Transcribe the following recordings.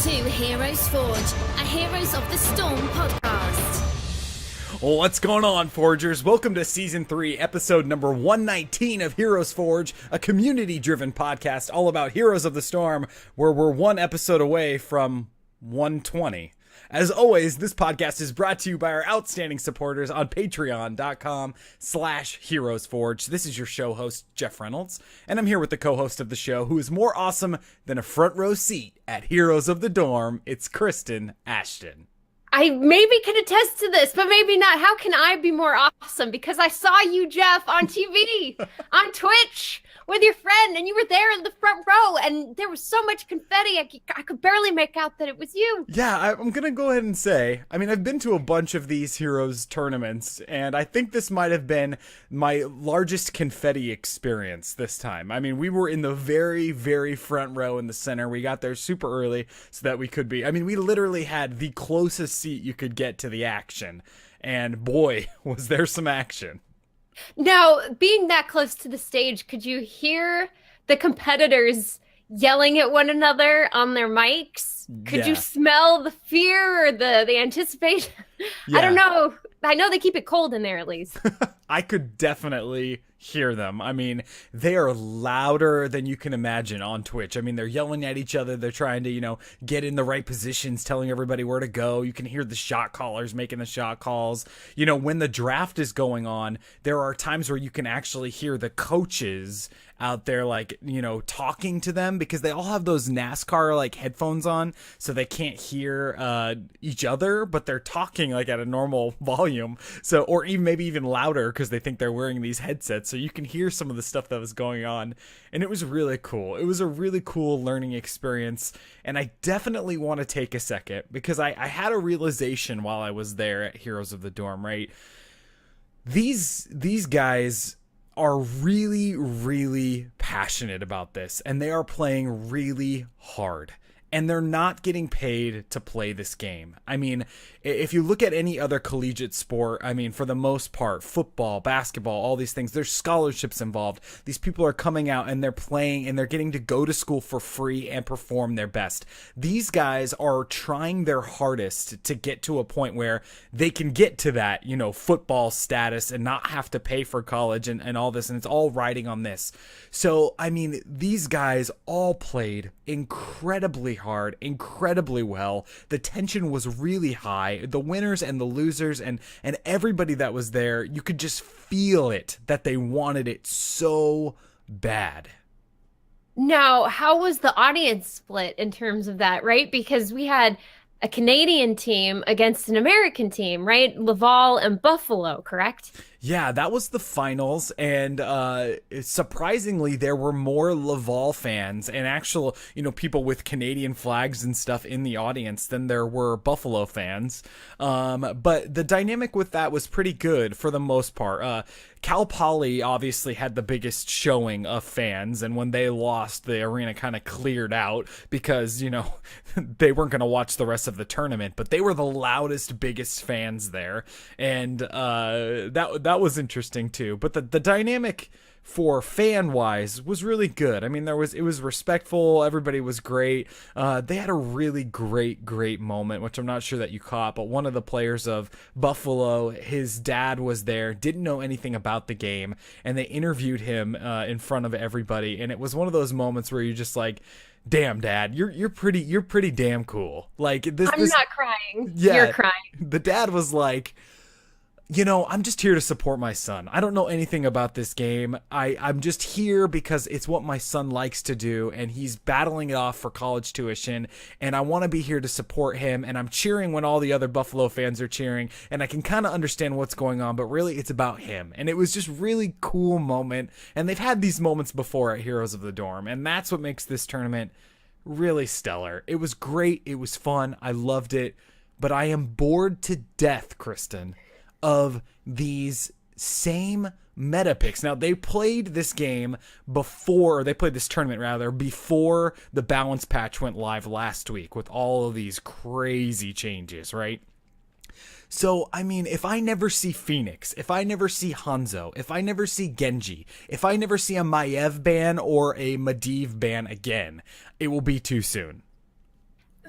to Heroes Forge, a Heroes of the Storm podcast. What's going on, Forgers? Welcome to Season 3, Episode number 119 of Heroes Forge, a community-driven podcast all about Heroes of the Storm, where we're one episode away from 120. As always, this podcast is brought to you by our outstanding supporters on patreon.com/HeroesForge. This is your show host, Jeff Reynolds, and I'm here with the co-host of the show, who is more awesome than a front row seat at Heroes of the Dorm. It's Kristen Ashton. I maybe can attest to this, but maybe not. How can I be more awesome? Because I saw you, Jeff, on TV, on Twitch, with your friend, and you were there in the front row, and there was so much confetti, I could barely make out that it was you. Yeah, I'm going to go ahead and say, I mean, I've been to a bunch of these Heroes tournaments, and I think this might have been my largest confetti experience this time. I mean, we were in the very, very front row in the center. We got there super early so that we could be, I mean, we literally had the closest seat you could get to the action, and boy, was there some action. Now, being that close to the stage, could you hear the competitors yelling at one another on their mics? Could you smell the fear or the anticipation? Yeah. I don't know. I know they keep it cold in there at least. I could definitely hear them. I mean, they are louder than you can imagine on Twitch. I mean, they're yelling at each other. They're trying to, get in the right positions, telling everybody where to go. You can hear the shot callers making the shot calls. When the draft is going on, there are times where you can actually hear the coaches out there, talking to them, because they all have those NASCAR headphones on, so they can't hear each other, but they're talking at a normal volume. So, or even maybe even louder because they think they're wearing these headsets. So you can hear some of the stuff that was going on, and it was really cool. It was a really cool learning experience, and I definitely want to take a second because I had a realization while I was there at Heroes of the Dorm. Right, these guys are really, really passionate about this, and they are playing really hard, and they're not getting paid to play this game. I mean, if you look at any other collegiate sport, I mean, for the most part, football, basketball, all these things, there's scholarships involved. These people are coming out and they're playing and they're getting to go to school for free and perform their best. These guys are trying their hardest to get to a point where they can get to that, football status and not have to pay for college and all this. And it's all riding on this. So, I mean, these guys all played incredibly hard, incredibly well. The tension was really high. The winners and the losers and everybody that was there, you could just feel it, that they wanted it so bad. Now, how was the audience split in terms of that, right? Because we had a Canadian team against an American team, right? Laval and Buffalo, correct? Yeah, that was the finals, and surprisingly, there were more Laval fans and actual, people with Canadian flags and stuff in the audience than there were Buffalo fans. But the dynamic with that was pretty good for the most part. Cal Poly obviously had the biggest showing of fans, and when they lost, the arena kind of cleared out because, they weren't going to watch the rest of the tournament, but they were the loudest, biggest fans there, and that was interesting too. But the dynamic for fan-wise was really good. I mean, it was respectful. Everybody was great. They had a really great moment, which I'm not sure that you caught, but one of the players of Buffalo, his dad was there, didn't know anything about the game, and they interviewed him in front of everybody, and it was one of those moments where you're just like, damn, Dad, you're pretty damn cool. I'm not crying. Yeah, you're crying. The dad was like, I'm just here to support my son. I don't know anything about this game. I'm just here because it's what my son likes to do, and he's battling it off for college tuition, and I want to be here to support him, and I'm cheering when all the other Buffalo fans are cheering, and I can kind of understand what's going on, but really it's about him. And it was just really cool moment, and they've had these moments before at Heroes of the Dorm, and that's what makes this tournament really stellar. It was great. It was fun. I loved it, but I am bored to death, Kristen, of these same meta picks. Now, they played this tournament before the balance patch went live last week with all of these crazy changes, right? So, I mean, if I never see Phoenix, if I never see Hanzo, if I never see Genji, if I never see a Maiev ban or a Medivh ban again, it will be too soon.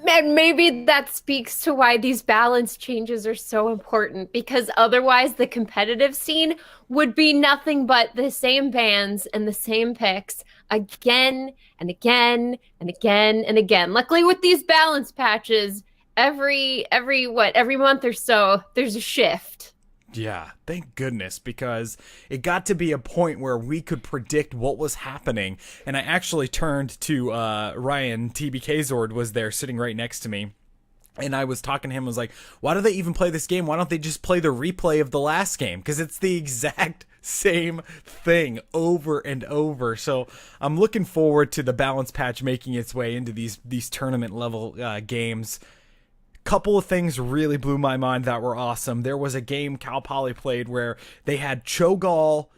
And maybe that speaks to why these balance changes are so important, because otherwise the competitive scene would be nothing but the same bans and the same picks again and again and again and again. Luckily with these balance patches, every month or so, there's a shift. Yeah, thank goodness, because it got to be a point where we could predict what was happening. And I actually turned to Ryan, TBK Zord was there sitting right next to me. And I was talking to him, I was like, why do they even play this game? Why don't they just play the replay of the last game? Because it's the exact same thing over and over. So I'm looking forward to the balance patch making its way into these tournament level games. Couple of things really blew my mind that were awesome. There was a game Cal Poly played where they had Cho'Gall,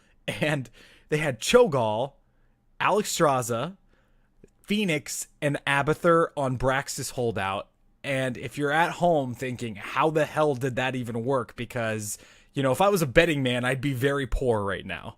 Alexstrasza, Phoenix, and Abathur on Braxis holdout. And if you're at home thinking, how the hell did that even work? Because, you know, if I was a betting man, I'd be very poor right now.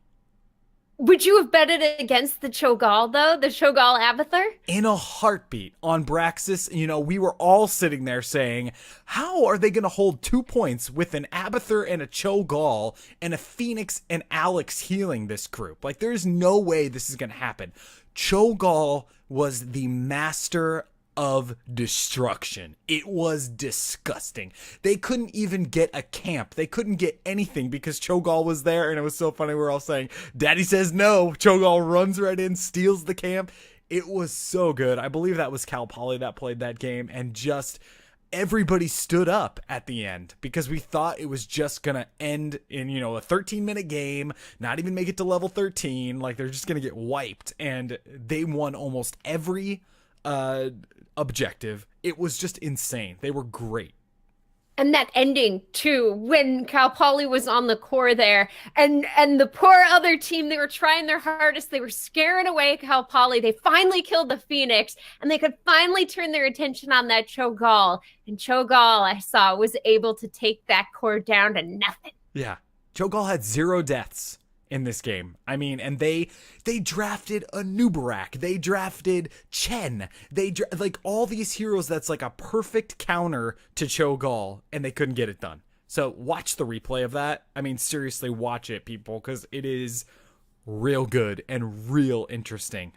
Would you have betted against the Cho'Gall, though? The Cho'Gall Abathur? In a heartbeat on Braxis, you know, we were all sitting there saying, how are they going to hold 2 points with an Abathur and a Cho'Gall and a Phoenix and Alex healing this group? Like, there's no way this is going to happen. Cho'Gall was the master of destruction. It was disgusting. They couldn't even get a camp. They couldn't get anything because Cho'Gall was there, and it was so funny. We're all saying, Daddy says no. Cho'Gall runs right in, steals the camp. It was so good. I believe that was Cal Poly that played that game, and just everybody stood up at the end because we thought it was just gonna end in, you know, a 13-minute game, not even make it to level 13. Like, they're just gonna get wiped, and they won almost every objective. It was just insane. They were great. And that ending too, when Cal Poly was on the core there, and the poor other team, they were trying their hardest. They were scaring away Cal Poly. They finally killed the Phoenix, and they could finally turn their attention on that Cho'Gall. And Cho'Gall, I saw, was able to take that core down to nothing. Yeah. Cho'Gall had 0 deaths in this game. I mean, and they drafted a Nubarak. They drafted Chen. Like all these heroes that's like a perfect counter to Cho'Gall, and they couldn't get it done. So watch the replay of that. I mean, seriously, watch it, people, because it is real good and real interesting.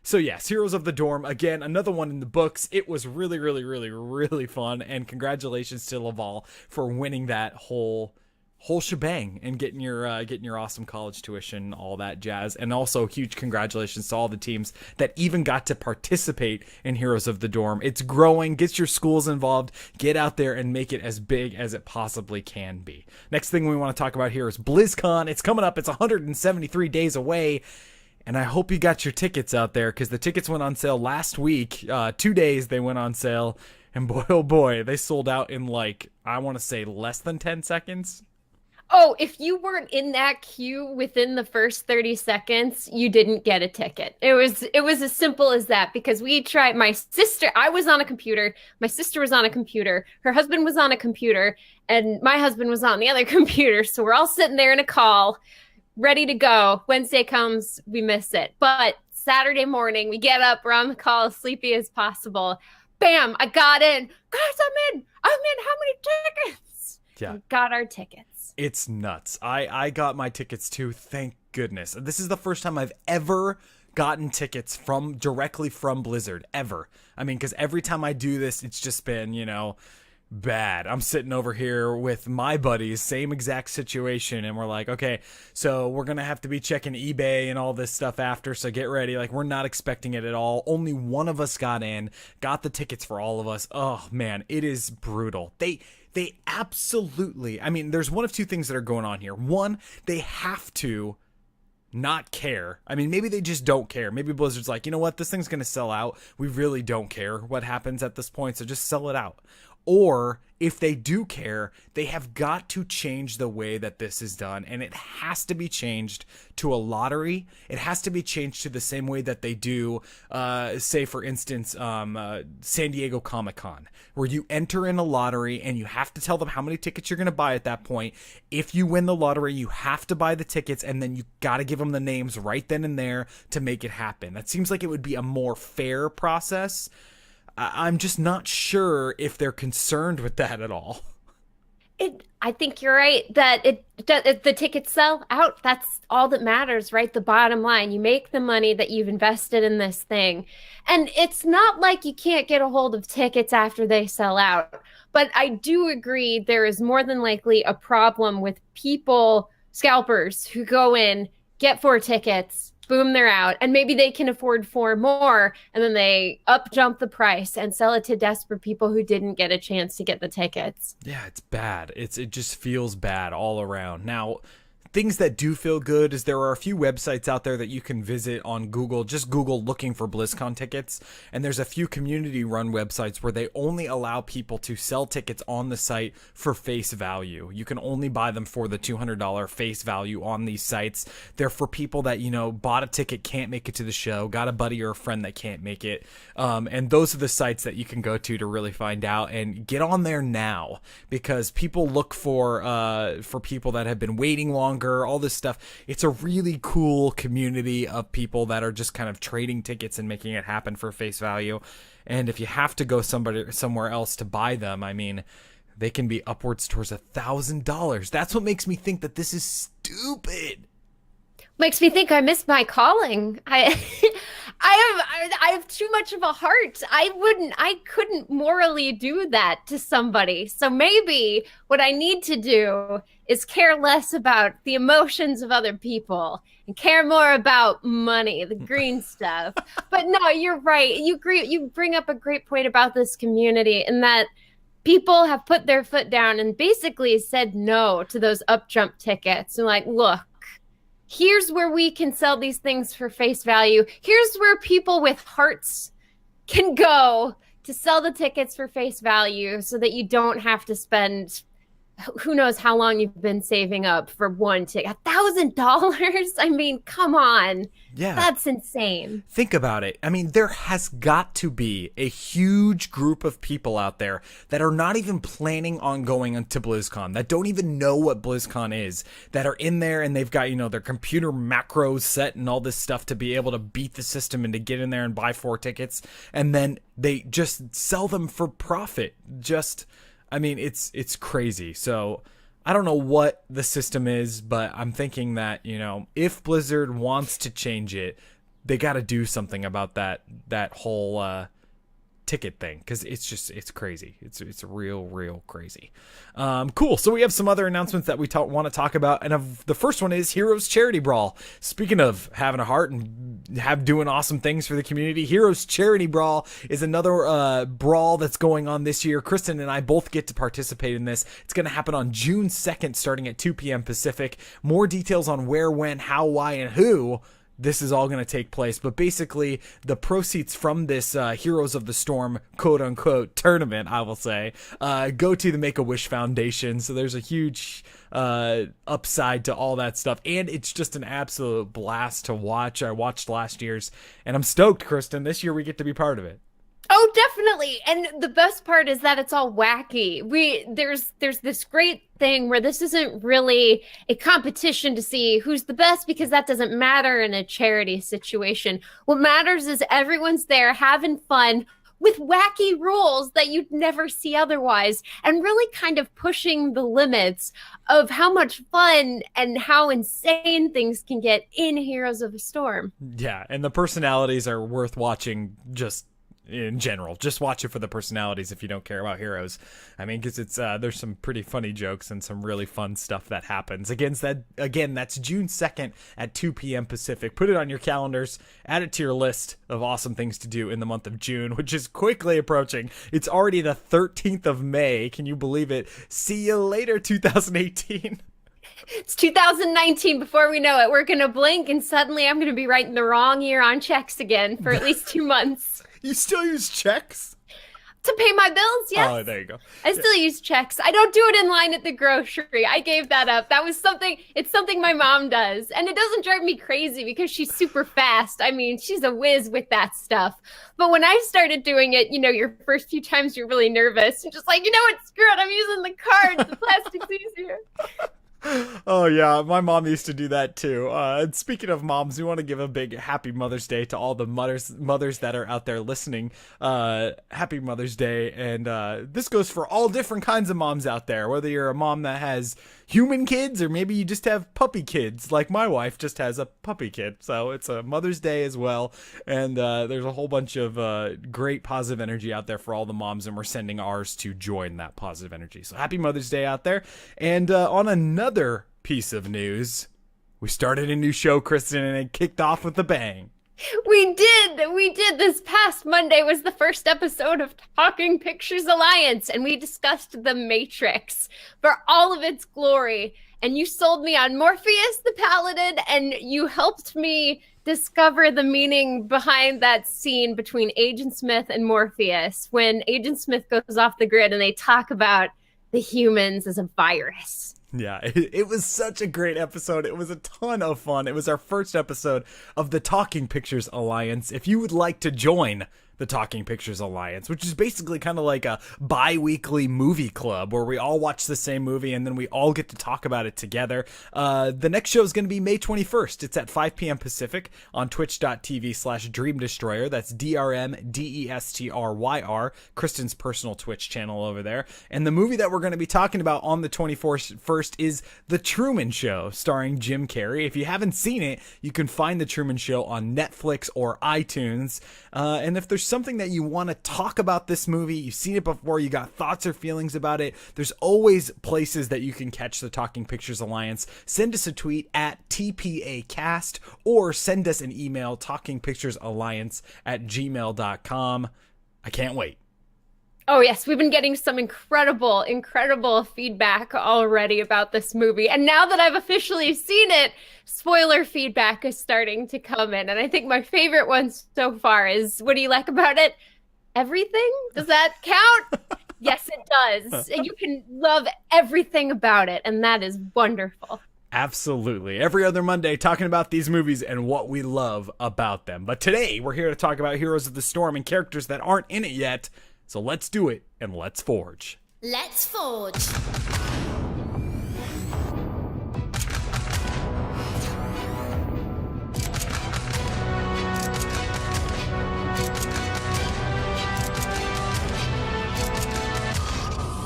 So yes, Heroes of the Dorm, again, another one in the books. It was really, really, really, really fun, and congratulations to Laval for winning that whole shebang and getting your awesome college tuition, all that jazz. And also huge congratulations to all the teams that even got to participate in Heroes of the Dorm. It's growing. Get your schools involved. Get out there and make it as big as it possibly can be. Next thing we want to talk about here is BlizzCon. It's coming up. It's 173 days away. And I hope you got your tickets out there, because the tickets went on sale last week. 2 days they went on sale. And boy, oh boy, they sold out in, like, I want to say less than 10 seconds. Oh, if you weren't in that queue within the first 30 seconds, you didn't get a ticket. It was as simple as that, because we tried. I was on a computer, my sister was on a computer, her husband was on a computer, and my husband was on the other computer. So we're all sitting there in a call, ready to go. Wednesday comes, we miss it. But Saturday morning, we get up, we're on the call as sleepy as possible. Bam, I got in. Guys, I'm in. How many tickets? Yeah. We got our tickets. It's nuts. I got my tickets too, thank goodness. This is the first time I've ever gotten tickets directly from Blizzard, ever. I mean, because every time I do this, it's just been, you know, bad. I'm sitting over here with my buddies, same exact situation, and we're like, okay, so we're gonna have to be checking eBay and all this stuff after, so get ready. Like, we're not expecting it at all. Only one of us got the tickets for all of us. Oh man, it is brutal. They absolutely, I mean, there's one of two things that are going on here. One, they have to not care. I mean, maybe they just don't care. Maybe Blizzard's like, you know what, this thing's going to sell out. We really don't care what happens at this point, so just sell it out. Or if they do care, they have got to change the way that this is done, and it has to be changed to a lottery. It has to be changed to the same way that they do, say, for instance, San Diego Comic-Con, where you enter in a lottery and you have to tell them how many tickets you're going to buy at that point. If you win the lottery, you have to buy the tickets, and then you got to give them the names right then and there to make it happen. That seems like it would be a more fair process. I'm just not sure if they're concerned with that at all. I think you're right that the tickets sell out. That's all that matters, right? The bottom line. You make the money that you've invested in this thing. And it's not like you can't get a hold of tickets after they sell out. But I do agree there is more than likely a problem with people, scalpers, who go in, get 4 tickets, boom, they're out. And maybe they can afford 4 more, and then they up jump the price and sell it to desperate people who didn't get a chance to get the tickets. Yeah, it's bad. It just feels bad all around. Now, things that do feel good is there are a few websites out there that you can visit on Google. Just Google looking for Blizzcon tickets. And there's a few community-run websites where they only allow people to sell tickets on the site for face value. You can only buy them for the $200 face value on these sites. They're for people that, bought a ticket, can't make it to the show, got a buddy or a friend that can't make it. And those are the sites that you can go to really find out, and get on there now, because people look for people that have been waiting longer, all this stuff. It's a really cool community of people that are just kind of trading tickets and making it happen for face value. And if you have to go somewhere else to buy them, I mean, they can be upwards towards $1,000. That's what makes me think that this is stupid. Makes me think I missed my calling. I have too much of a heart. I couldn't morally do that to somebody. So maybe what I need to do is care less about the emotions of other people and care more about money, the green stuff. But no, you're right. You bring up a great point about this community, and that people have put their foot down and basically said no to those up jump tickets. And like, look, here's where we can sell these things for face value. Here's where people with hearts can go to sell the tickets for face value, so that you don't have to spend who knows how long you've been saving up for one ticket. $1,000? I mean, come on. Yeah. That's insane. Think about it. I mean, there has got to be a huge group of people out there that are not even planning on going to BlizzCon, that don't even know what BlizzCon is, that are in there and they've got, their computer macros set and all this stuff to be able to beat the system and to get in there and buy 4 tickets. And then they just sell them for profit. It's crazy. So I don't know what the system is, but I'm thinking that, if Blizzard wants to change it, they got to do something about that whole ticket thing, because it's crazy. It's real crazy. Cool. So we have some other announcements that we want to talk about, and the first one is Heroes Charity Brawl. Speaking of having a heart and doing awesome things for the community, Heroes Charity Brawl is another brawl that's going on this year. Kristen and I both get to participate in this. It's going to happen on June 2nd, starting at 2 p.m. Pacific. More details on where, when, how, why, and who this is all going to take place, but basically the proceeds from this Heroes of the Storm quote-unquote tournament, I will say, go to the Make-A-Wish Foundation. So there's a huge upside to all that stuff, and it's just an absolute blast to watch. I watched last year's, and I'm stoked, Kristen. This year we get to be part of it. Oh, definitely. And the best part is that it's all wacky. There's this great thing where this isn't really a competition to see who's the best, because that doesn't matter in a charity situation. What matters is everyone's there having fun with wacky rules that you'd never see otherwise, and really kind of pushing the limits of how much fun and how insane things can get in Heroes of the Storm. Yeah, and the personalities are worth watching just in general. Just watch it for the personalities if you don't care about heroes. I mean, because it's there's some pretty funny jokes and some really fun stuff that happens. Again, that's June 2nd at 2 p.m. Pacific. Put it on your calendars. Add it to your list of awesome things to do in the month of June, which is quickly approaching. It's already the 13th of May. Can you believe it? See you later, 2018. It's 2019 before we know it. We're going to blink and suddenly I'm going to be writing the wrong year on checks again for at least 2 months. You still use checks? To pay my bills, yes. Oh, there you go. I still use checks. I don't do it in line at the grocery. I gave that up. It's something my mom does. And it doesn't drive me crazy because she's super fast. I mean, she's a whiz with that stuff. But when I started doing it, your first few times you're really nervous. And just like, what, screw it, I'm using the card. The plastic's easier. Oh yeah, my mom used to do that too. And speaking of moms, we want to give a big happy Mother's Day to all the mothers that are out there listening. Happy Mother's Day, and this goes for all different kinds of moms out there. Whether you're a mom that has human kids, or maybe you just have puppy kids, like my wife just has a puppy kid. So it's a Mother's Day as well, and there's a whole bunch of great positive energy out there for all the moms, and we're sending ours to join that positive energy. So happy Mother's Day out there. And on another piece of news, we started a new show, Kristen, and it kicked off with a bang. We did. This past Monday was the first episode of Talking Pictures Alliance, and we discussed the Matrix for all of its glory. And you sold me on Morpheus the Paladin, and you helped me discover the meaning behind that scene between Agent Smith and Morpheus when Agent Smith goes off the grid and they talk about the humans as a virus. Yeah, it was such a great episode. It was a ton of fun. It was our first episode of the Talking Pictures Alliance. If you would like to join the Talking Pictures Alliance, which is basically kind of like a bi-weekly movie club where we all watch the same movie and then we all get to talk about it together. The next show is going to be May 21st. It's at 5 p.m. Pacific on twitch.tv/DreamDestroyer. That's DRMDESTRYR, Kristen's personal Twitch channel over there. And the movie that we're going to be talking about on the 21st is The Truman Show, starring Jim Carrey. If you haven't seen it, you can find The Truman Show on Netflix or iTunes. And if there's something that you want to talk about this movie, you've seen it before, you got thoughts or feelings about it, there's always places that you can catch the Talking Pictures Alliance. Send us a tweet at TPAcast or send us an email, talkingpicturesalliance@gmail.com. I can't wait. Oh, yes. We've been getting some incredible feedback already about this movie. And now that I've officially seen it, spoiler feedback is starting to come in. And I think my favorite one so far is, what do you like about it? Everything? Does that count? Yes, it does. And you can love everything about it. And that is wonderful. Absolutely. Every other Monday, talking about these movies and what we love about them. But today, we're here to talk about Heroes of the Storm and characters that aren't in it yet. So let's do it, and let's forge. Let's forge.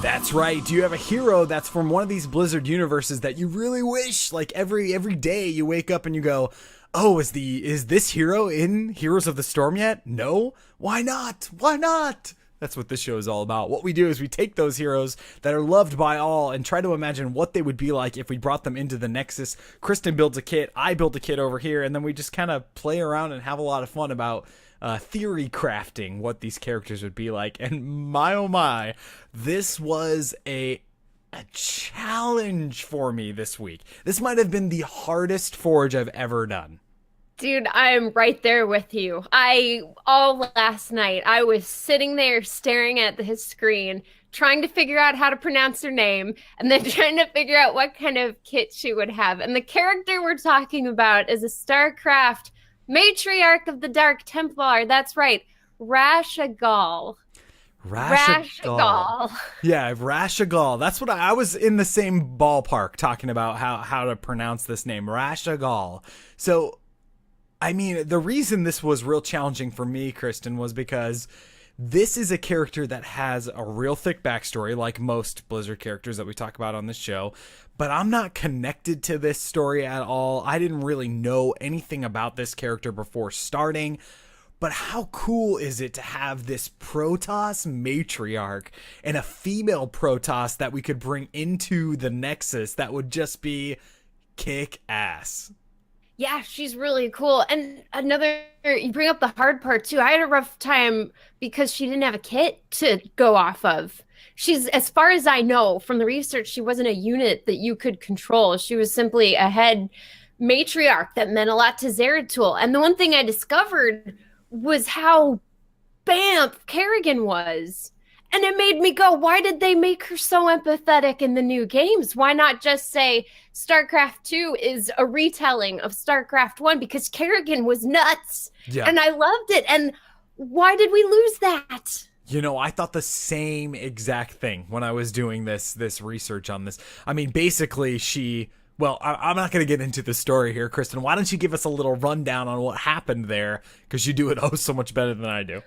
That's right. Do you have a hero that's from one of these Blizzard universes that you really wish, like every day you wake up and you go, oh, is this hero in Heroes of the Storm yet? No? Why not? Why not? That's what this show is all about. What we do is we take those heroes that are loved by all and try to imagine what they would be like if we brought them into the Nexus. Kristen builds a kit, I build a kit over here, and then we just kind of play around and have a lot of fun about theory crafting what these characters would be like. And my oh my, this was a challenge for me this week. This might have been the hardest forge I've ever done. Dude, I'm right there with you. All last night, I was sitting there staring at his screen, trying to figure out how to pronounce her name, and then trying to figure out what kind of kit she would have. And the character we're talking about is a StarCraft Matriarch of the Dark Templar. That's right, Raszagal. Raszagal. Yeah, Raszagal. That's what I was in the same ballpark talking about how to pronounce this name, Raszagal. So, I mean, the reason this was real challenging for me, Kristen, was because this is a character that has a real thick backstory, like most Blizzard characters that we talk about on this show, but I'm not connected to this story at all. I didn't really know anything about this character before starting, but how cool is it to have this Protoss Matriarch and a female Protoss that we could bring into the Nexus that would just be kick ass? Yeah, she's really cool. And you bring up the hard part too. I had a rough time because she didn't have a kit to go off of. She's, as far as I know from the research, she wasn't a unit that you could control. She was simply a head matriarch that meant a lot to Zeratul. And the one thing I discovered was how bamf Kerrigan was. And it made me go, why did they make her so empathetic in the new games? Why not just say StarCraft 2 is a retelling of StarCraft 1? Because Kerrigan was nuts. Yeah. And I loved it. And why did we lose that? You know, I thought the same exact thing when I was doing this research on this. I mean, basically well, I'm not going to get into the story here, Kristen. Why don't you give us a little rundown on what happened there? Because you do it oh so much better than I do.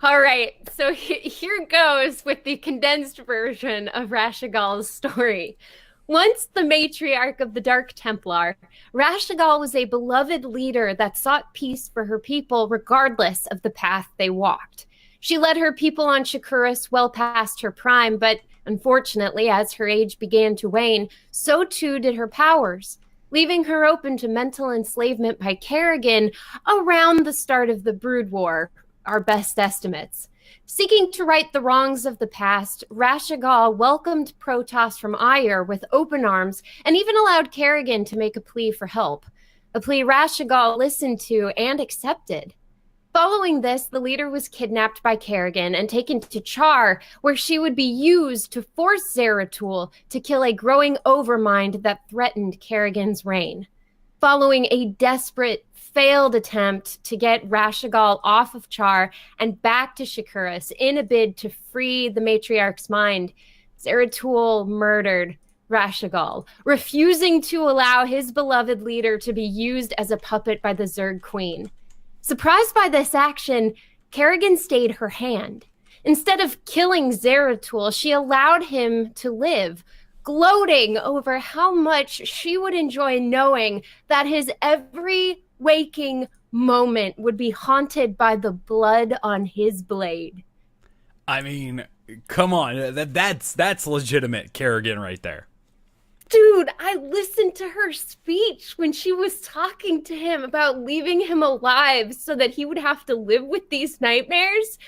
All right, so here goes with the condensed version of Raszagal's story. Once the matriarch of the Dark Templar, Raszagal was a beloved leader that sought peace for her people regardless of the path they walked. She led her people on Shakuras well past her prime, but unfortunately, as her age began to wane, so too did her powers, leaving her open to mental enslavement by Kerrigan around the start of the Brood War, our best estimates. Seeking to right the wrongs of the past, Raszagal welcomed Protoss from Ire with open arms and even allowed Kerrigan to make a plea for help, a plea Raszagal listened to and accepted. Following this, the leader was kidnapped by Kerrigan and taken to Char, where she would be used to force Zeratul to kill a growing overmind that threatened Kerrigan's reign. Following a desperate, failed attempt to get Raszagal off of Char and back to Shakuras in a bid to free the Matriarch's mind, Zeratul murdered Raszagal, refusing to allow his beloved leader to be used as a puppet by the Zerg Queen. Surprised by this action, Kerrigan stayed her hand. Instead of killing Zeratul, she allowed him to live, gloating over how much she would enjoy knowing that his every waking moment would be haunted by the blood on his blade. I mean, come on, that's legitimate Kerrigan right there. Dude, I listened to her speech when she was talking to him about leaving him alive so that he would have to live with these nightmares.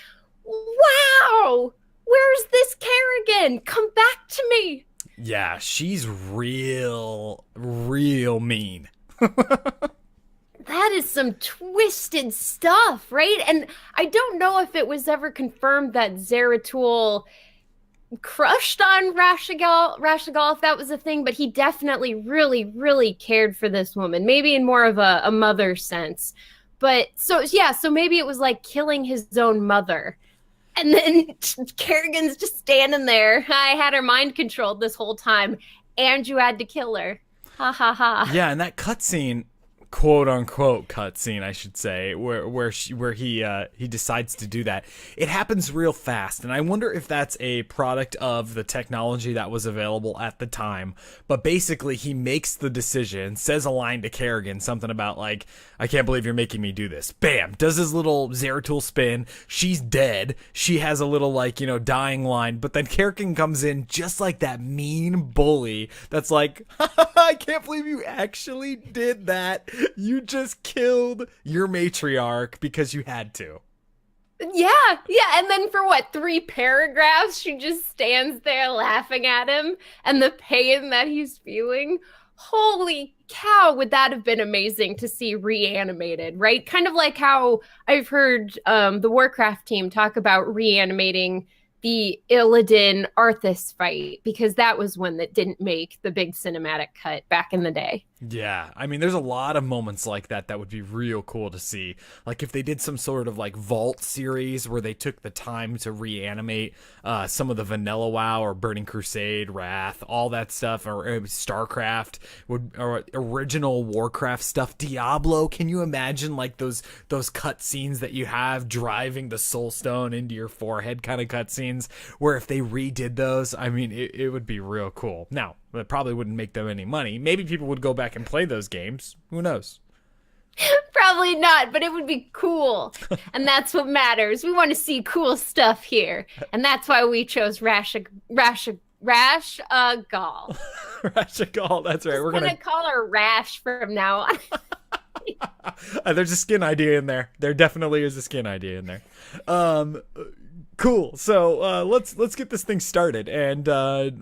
Wow! Where's this Kerrigan? Come back to me! Yeah, she's real mean. That is some twisted stuff, right? And I don't know if it was ever confirmed that Zeratul crushed on Raszagal, if that was a thing, but he definitely really cared for this woman, maybe in more of a mother sense. But so maybe it was like killing his own mother. And then Kerrigan's just standing there. I had her mind controlled this whole time, and you had to kill her. Ha ha ha. Yeah, and that cutscene, quote unquote cutscene, I should say, where he decides to do that. It happens real fast, and I wonder if that's a product of the technology that was available at the time. But basically, he makes the decision, says a line to Kerrigan, something about like, "I can't believe you're making me do this." Bam! Does his little Zeratul spin. She's dead. She has a little dying line, but then Kerrigan comes in just like that mean bully that's like, "I can't believe you actually did that. You just killed your matriarch because you had to." Yeah, and then for 3 paragraphs, she just stands there laughing at him and the pain that he's feeling. Holy cow, would that have been amazing to see reanimated, right? Kind of like how I've heard the Warcraft team talk about reanimating the Illidan Arthas fight, because that was one that didn't make the big cinematic cut back in the day. Yeah, I mean, there's a lot of moments like that would be real cool to see. Like if they did some sort of Vault series where they took the time to reanimate some of the Vanilla WoW or Burning Crusade, Wrath, all that stuff, or StarCraft, or original Warcraft stuff, Diablo. Can you imagine those cut scenes that you have driving the Soul Stone into your forehead kind of cut scenes, where if they redid those, I mean, it would be real cool. Now, it probably wouldn't make them any money. Maybe people would go back and play those games. Who knows? Probably not, but it would be cool. And that's what matters. We want to see cool stuff here. And that's why we chose Raszagal. Raszagal, that's right. We're going to call her Rash from now on. There's a skin idea in there. There definitely is a skin idea in there. Cool. So let's get this thing started, and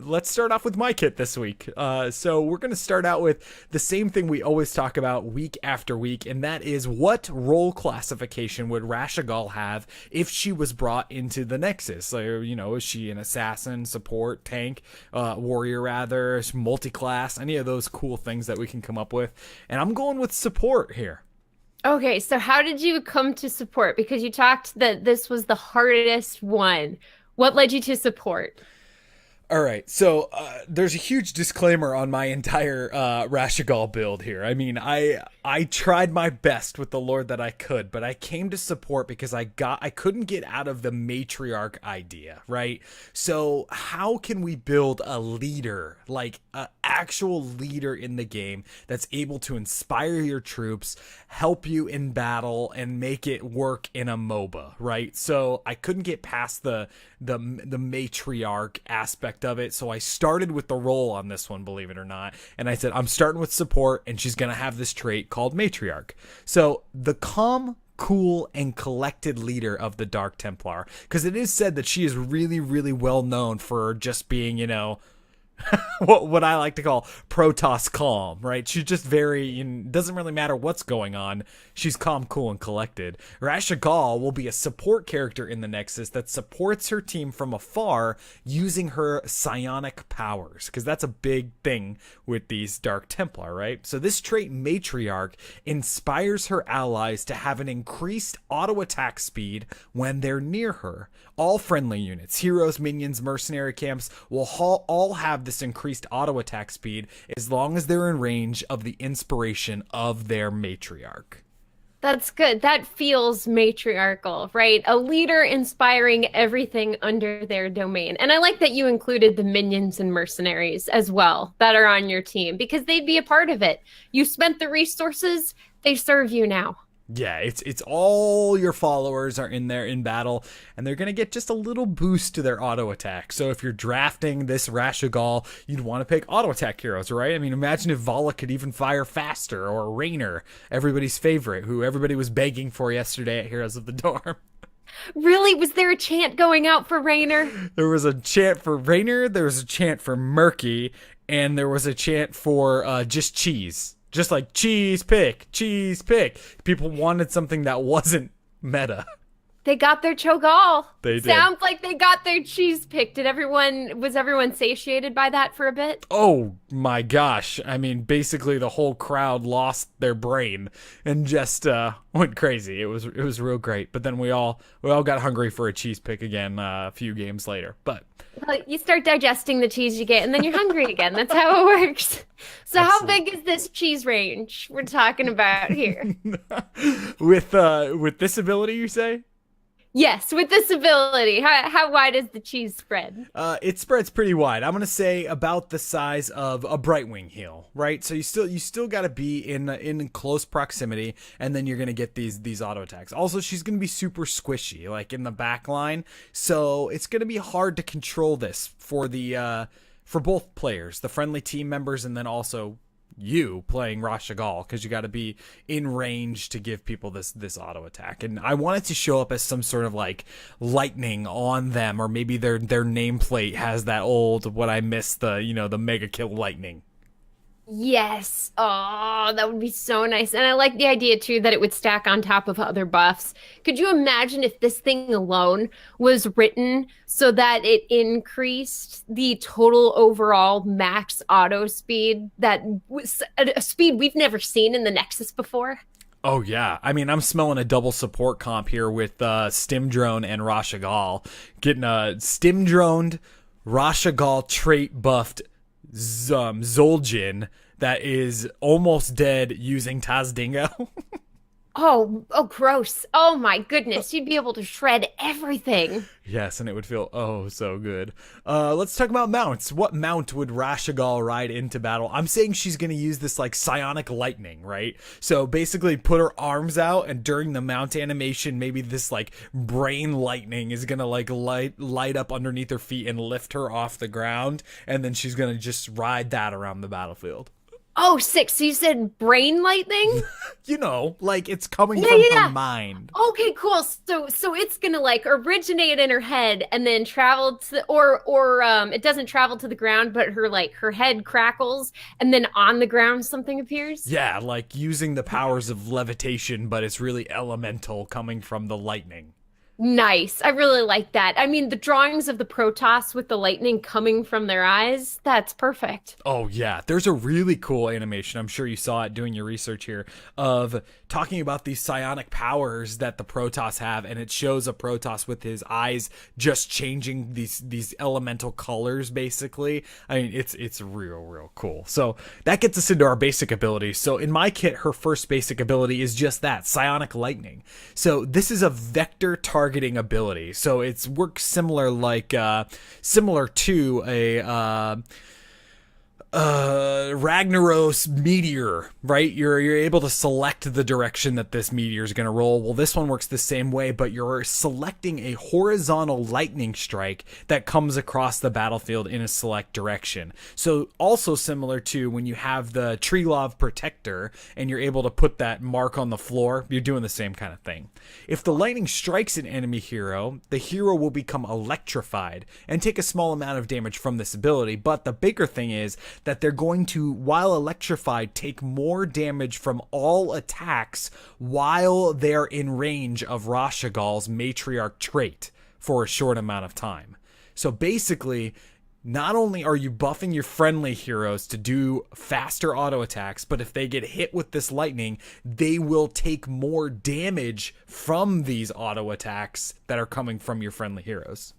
let's start off with my kit this week. So we're going to start out with the same thing we always talk about week after week, and that is, what role classification would Raszagal have if she was brought into the Nexus? So, is she an assassin, support, tank, warrior rather, multi-class, any of those cool things that we can come up with? And I'm going with support here. Okay, so how did you come to support? Because you talked that this was the hardest one. What led you to support? All right, so there's a huge disclaimer on my entire Raszagal build here. I mean, I tried my best with the Lord that I could, but I came to support because I couldn't get out of the Matriarch idea, right? So how can we build a leader, like an actual leader in the game that's able to inspire your troops, help you in battle, and make it work in a MOBA, right? So I couldn't get past the Matriarch aspect of it, so I started with the role on this one, believe it or not, and I said I'm starting with support, and she's gonna have this trait called Matriarch. So the calm, cool, and collected leader of the Dark Templar, because it is said that she is really, really well known for just being, what I like to call Protoss calm, right? She's just very, doesn't really matter what's going on. She's calm, cool, and collected. Raszagal will be a support character in the Nexus that supports her team from afar using her psionic powers, because that's a big thing with these Dark Templar, right? So this trait, Matriarch, inspires her allies to have an increased auto attack speed when they're near her. All friendly units, heroes, minions, mercenary camps will all have this increased auto attack speed as long as they're in range of the inspiration of their Matriarch. That's good. That feels matriarchal, right? A leader inspiring everything under their domain. And I like that you included the minions and mercenaries as well that are on your team because they'd be a part of it. You spent the resources, they serve you now. Yeah, it's all your followers are in there in battle, and they're going to get just a little boost to their auto attack. So if you're drafting this Raszagal, you'd want to pick auto attack heroes, right? I mean, imagine if Vala could even fire faster, or Raynor, everybody's favorite, who everybody was begging for yesterday at Heroes of the Dorm. Really? Was there a chant going out for Raynor? There was a chant for Raynor, there was a chant for Murky, and there was a chant for just cheese. Just like cheese pick. People wanted something that wasn't meta. They got their Cho'Gall. They did. Sounds like they got their cheese picked. Was everyone satiated by that for a bit? Oh my gosh. I mean, basically the whole crowd lost their brain and just went crazy. It was real great. But then we all got hungry for a cheese pick again a few games later. But well, you start digesting the cheese you get and then you're hungry again. That's how it works. So how big is this cheese range we're talking about here? with this ability, you say? Yes, with this ability. How wide is the cheese spread? It spreads pretty wide. I'm gonna say about the size of a Brightwing heal, right? So you still got to be in close proximity, and then you're gonna get these auto attacks. Also, she's gonna be super squishy, like in the back line. So it's gonna be hard to control this for both players, the friendly team members, and then also you playing Raszagal, because you got to be in range to give people this auto attack. And I want it to show up as some sort of like lightning on them, or maybe their nameplate has that old, what I missed, the mega kill lightning. Yes. Oh, that would be so nice. And I like the idea too that it would stack on top of other buffs. Could you imagine if this thing alone was written so that it increased the total overall max auto speed, that was a speed we've never seen in the Nexus before? Oh yeah, I mean, I'm smelling a double support comp here with Stim Drone and Raszagal. Getting a Stim Droned, Raszagal trait buffed Zul'jin that is almost dead using Tazdingo. Oh, gross. Oh my goodness. You'd be able to shred everything. Yes, and it would feel oh so good. Let's talk about mounts. What mount would Raszagal ride into battle? I'm saying she's going to use this like Psionic Lightning, right? So basically put her arms out, and during the mount animation, maybe this like brain lightning is going to like light up underneath her feet and lift her off the ground, and then she's going to just ride that around the battlefield. Oh, sick. So you said brain lightning? Like it's coming from her mind. Okay, cool. So it's gonna like originate in her head and then travel to, or it doesn't travel to the ground, but her head crackles and then on the ground something appears? Yeah, like using the powers of levitation, but it's really elemental coming from the lightning. Nice. I really like that. I mean, the drawings of the Protoss with the lightning coming from their eyes, that's perfect. Oh, yeah. There's a really cool animation. I'm sure you saw it doing your research here of talking about these psionic powers that the Protoss have. And it shows a Protoss with his eyes just changing these elemental colors, basically. I mean, it's real cool. So that gets us into our basic abilities. So in my kit, her first basic ability is just that, Psionic Lightning. So this is a vector targeting ability. So it works similar to a Ragnaros meteor, right? You're able to select the direction that this meteor is going to roll. Well, this one works the same way, but you're selecting a horizontal lightning strike that comes across the battlefield in a select direction. So also similar to when you have the Tree Love Protector and you're able to put that mark on the floor, you're doing the same kind of thing. If the lightning strikes an enemy hero, the hero will become electrified and take a small amount of damage from this ability. But the bigger thing is that they're going to, while electrified, take more damage from all attacks while they're in range of Raszagal's Matriarch trait for a short amount of time. So basically, not only are you buffing your friendly heroes to do faster auto attacks, but if they get hit with this lightning, they will take more damage from these auto attacks that are coming from your friendly heroes.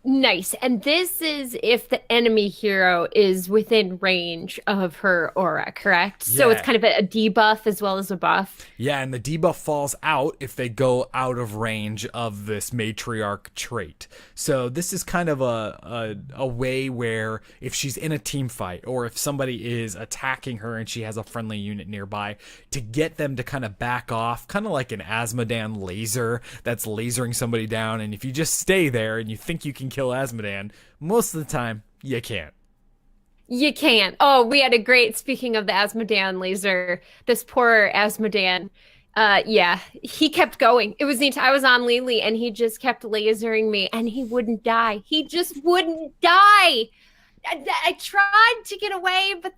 Nice. And this is if the enemy hero is within range of her aura, correct? Yeah. So it's kind of a debuff as well as a buff. Yeah, and the debuff falls out if they go out of range of this Matriarch trait. So this is kind of a way where if she's in a team fight or if somebody is attacking her and she has a friendly unit nearby, to get them to kind of back off, kind of like an Asmodan laser that's lasering somebody down. And if you just stay there and you think you can kill Asmodan, most of the time you can't. You can't. Oh, we had a great, speaking of the Asmodan laser, this poor Asmodan, yeah, he kept going. It was I was on Lily and he just kept lasering me and he wouldn't die. He just wouldn't die. I tried to get away, but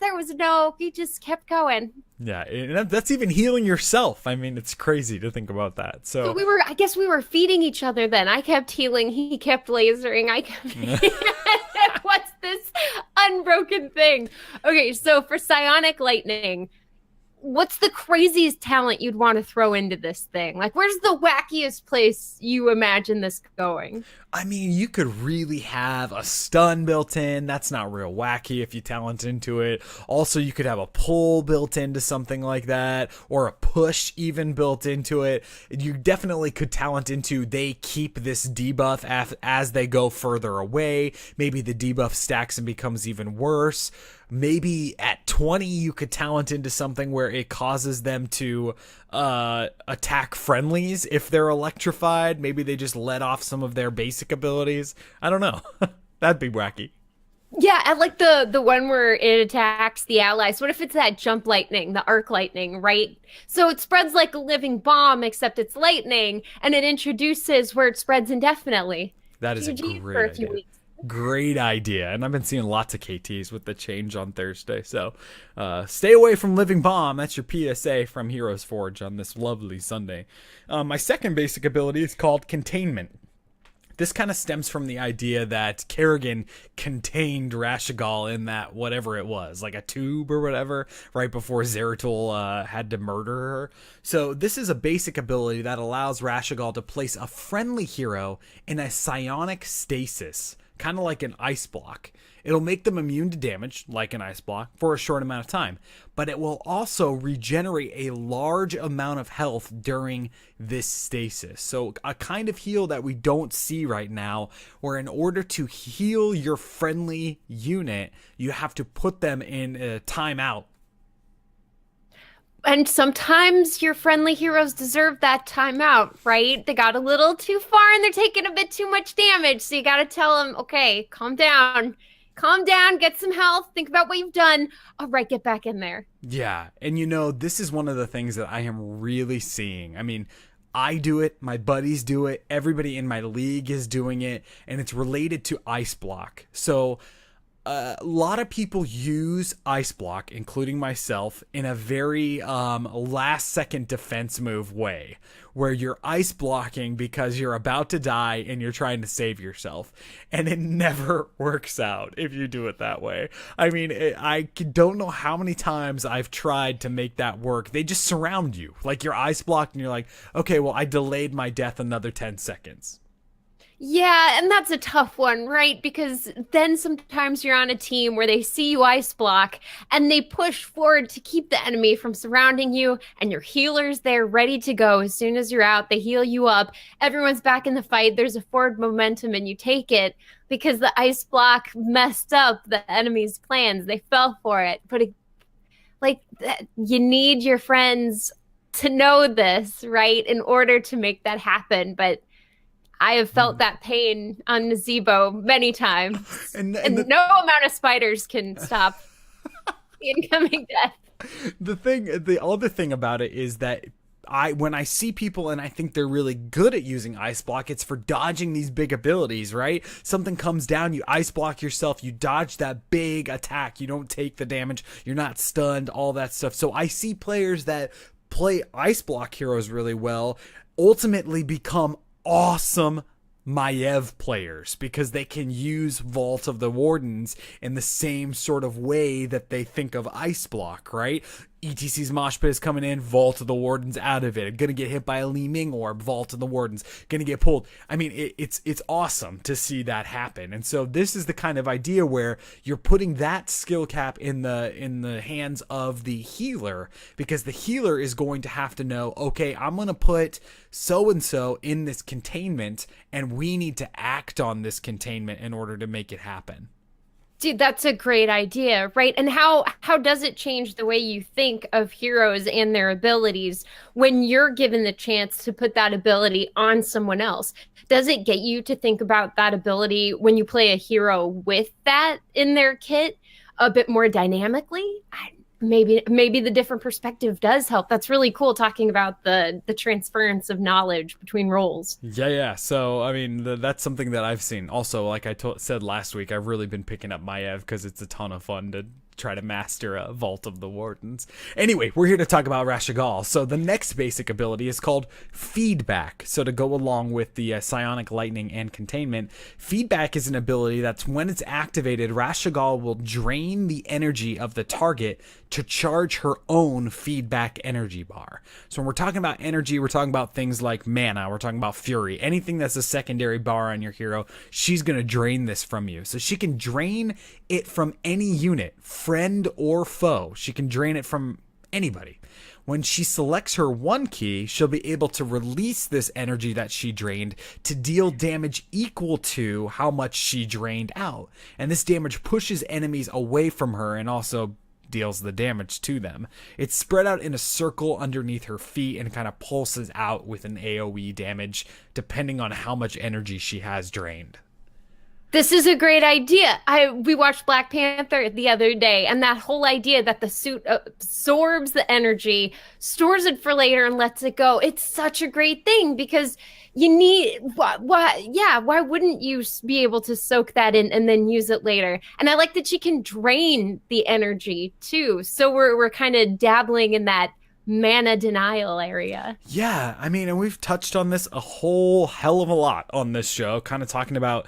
he just kept going. Yeah, and that's even healing yourself. I mean, it's crazy to think about that. So I guess we were feeding each other then. I kept healing, he kept lasering, I kept what's this unbroken thing? Okay, so for Psionic Lightning, what's the craziest talent you'd want to throw into this thing? Like, where's the wackiest place you imagine this going? I mean, you could really have a stun built in. That's not real wacky if you talent into it. Also, you could have a pull built into something like that, or a push even built into it. You definitely could talent into they keep this debuff as they go further away. Maybe the debuff stacks and becomes even worse. Maybe at 20, you could talent into something where it causes them to attack friendlies if they're electrified. Maybe they just let off some of their basic abilities. I don't know. That'd be wacky. Yeah, I like the one where it attacks the allies. What if it's that jump lightning, the arc lightning, right? So it spreads like a living bomb, except it's lightning, and it introduces where it spreads indefinitely. That is a great idea. Great idea. And I've been seeing lots of KTs with the change on Thursday. So stay away from Living Bomb. That's your PSA from HeroesForge on this lovely Sunday. My second basic ability is called Containment. This kind of stems from the idea that Kerrigan contained Raszagal in that whatever it was, like a tube or whatever, right before Zeratul had to murder her. So this is a basic ability that allows Raszagal to place a friendly hero in a psionic stasis, kind of like an ice block. It'll make them immune to damage, like an ice block, for a short amount of time. But it will also regenerate a large amount of health during this stasis. So a kind of heal that we don't see right now, where in order to heal your friendly unit, you have to put them in a timeout. And sometimes your friendly heroes deserve that timeout, right? They got a little too far and they're taking a bit too much damage. So you got to tell them, okay, calm down, get some health, think about what you've done. All right, get back in there. Yeah. And this is one of the things that I am really seeing. I mean, I do it, my buddies do it, everybody in my league is doing it, and it's related to ice block. So a lot of people use Ice Block, including myself, in a very last second defense move way, where you're ice blocking because you're about to die and you're trying to save yourself. And it never works out if you do it that way. I mean, I don't know how many times I've tried to make that work. They just surround you. Like, you're ice blocked and you're like, okay, well, I delayed my death another 10 seconds. Yeah, and that's a tough one, right? Because then sometimes you're on a team where they see you ice block and they push forward to keep the enemy from surrounding you, and your healer's there ready to go. As soon as you're out, they heal you up. Everyone's back in the fight. There's a forward momentum and you take it because the ice block messed up the enemy's plans. They fell for it. But you need your friends to know this, right? In order to make that happen. But I have felt that pain on Nazebo many times, and no amount of spiders can stop the incoming death. The other thing about it is that when I see people and I think they're really good at using Ice Block, it's for dodging these big abilities, right? Something comes down, you Ice Block yourself, you dodge that big attack, you don't take the damage, you're not stunned, all that stuff. So I see players that play Ice Block heroes really well ultimately become awesome Maiev players because they can use Vault of the Wardens in the same sort of way that they think of Ice Block, right? ETC's Mosh Pit is coming in, Vault of the Wardens out of it. Gonna get hit by a Li Ming orb, Vault of the Wardens, gonna get pulled. I mean, it's awesome to see that happen. And so this is the kind of idea where you're putting that skill cap in the hands of the healer, because the healer is going to have to know, okay, I'm gonna put so-and-so in this containment, and we need to act on this containment in order to make it happen. Dude, that's a great idea, right? And how does it change the way you think of heroes and their abilities when you're given the chance to put that ability on someone else? Does it get you to think about that ability when you play a hero with that in their kit a bit more dynamically? Maybe the different perspective does help. That's really cool, talking about the transference of knowledge between roles. Yeah. So, I mean, that's something that I've seen. Also, like I said last week, I've really been picking up Maiev because it's a ton of fun to try to master a Vault of the Wardens. Anyway, we're here to talk about Raszagal. So the next basic ability is called Feedback. So to go along with the Psionic Lightning and Containment, Feedback is an ability that's when it's activated, Raszagal will drain the energy of the target to charge her own feedback energy bar. So when we're talking about energy, we're talking about things like mana, we're talking about fury, anything that's a secondary bar on your hero, she's going to drain this from you. So she can drain it from any unit, friend or foe. She can drain it from anybody. When she selects her one key, she'll be able to release this energy that she drained to deal damage equal to how much she drained out. And this damage pushes enemies away from her and also deals the damage to them. It's spread out in a circle underneath her feet and kind of pulses out with an AoE damage depending on how much energy she has drained. This is a great idea. We watched Black Panther the other day, and that whole idea that the suit absorbs the energy, stores it for later, and lets it go. It's such a great thing because you need why wouldn't you be able to soak that in and then use it later? And I like that she can drain the energy too. So we're kind of dabbling in that mana denial area. Yeah, I mean, and we've touched on this a whole hell of a lot on this show, kind of talking about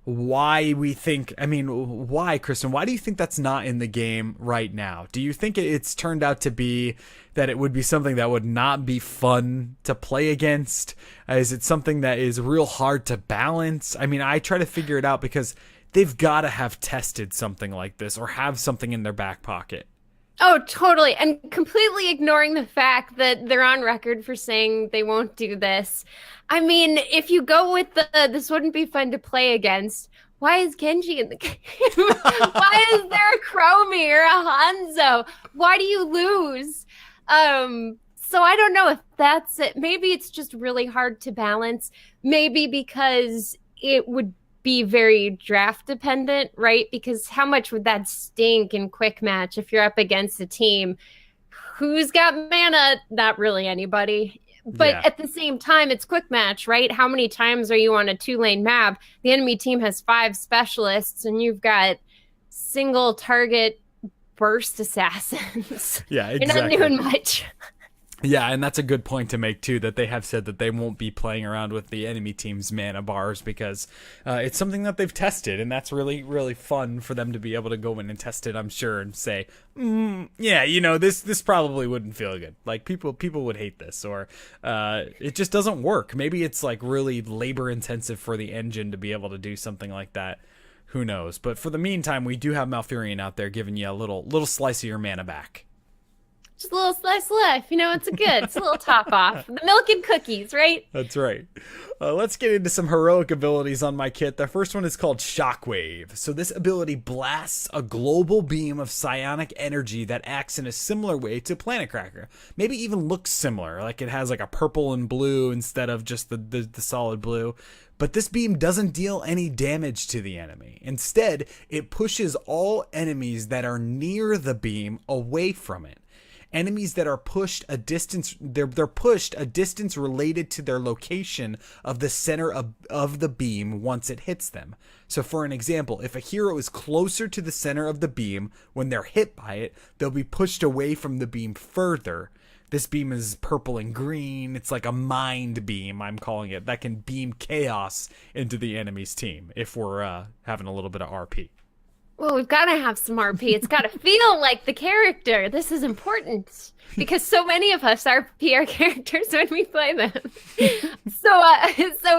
why we think, why, Kristen, why do you think that's not in the game right now? Do you think it's turned out to be that it would be something that would not be fun to play against? Is it something that is real hard to balance? I mean, I try to figure it out because they've got to have tested something like this or have something in their back pocket. Oh, totally. And completely ignoring the fact that they're on record for saying they won't do this. I mean, if you go with this wouldn't be fun to play against, why is Genji in the game? Why is there a Chromie or a Hanzo? Why do you lose? So I don't know if that's it. Maybe it's just really hard to balance. Maybe because it would be very draft dependent, right? Because how much would that stink in quick match if you're up against a team who's got mana? Not really anybody. But at the same time, it's quick match, right? How many times are you on a 2-lane map? The enemy team has 5 specialists and you've got single target burst assassins. Yeah, exactly. You're not doing much. Yeah, and that's a good point to make, too, that they have said that they won't be playing around with the enemy team's mana bars because it's something that they've tested, and that's really, really fun for them to be able to go in and test it, I'm sure, and say, yeah, this probably wouldn't feel good. Like, people would hate this, or it just doesn't work. Maybe it's, like, really labor-intensive for the engine to be able to do something like that. Who knows? But for the meantime, we do have Malfurion out there giving you a little slice of your mana back. Just a little slice of life. It's a little top off. The milk and cookies, right? That's right. Let's get into some heroic abilities on my kit. The first one is called Shockwave. So this ability blasts a global beam of psionic energy that acts in a similar way to Planet Cracker. Maybe even looks similar, like it has like a purple and blue instead of just the solid blue. But this beam doesn't deal any damage to the enemy. Instead, it pushes all enemies that are near the beam away from it. Enemies that are pushed a distance, they're pushed a distance related to their location of the center of the beam once it hits them. So for an example, if a hero is closer to the center of the beam when they're hit by it, they'll be pushed away from the beam further. This beam is purple and green. It's like a mind beam, I'm calling it, that can beam chaos into the enemy's team if we're having a little bit of RP. Well, we've got to have some RP. It's got to feel like the character. This is important because so many of us RP our characters when we play them. So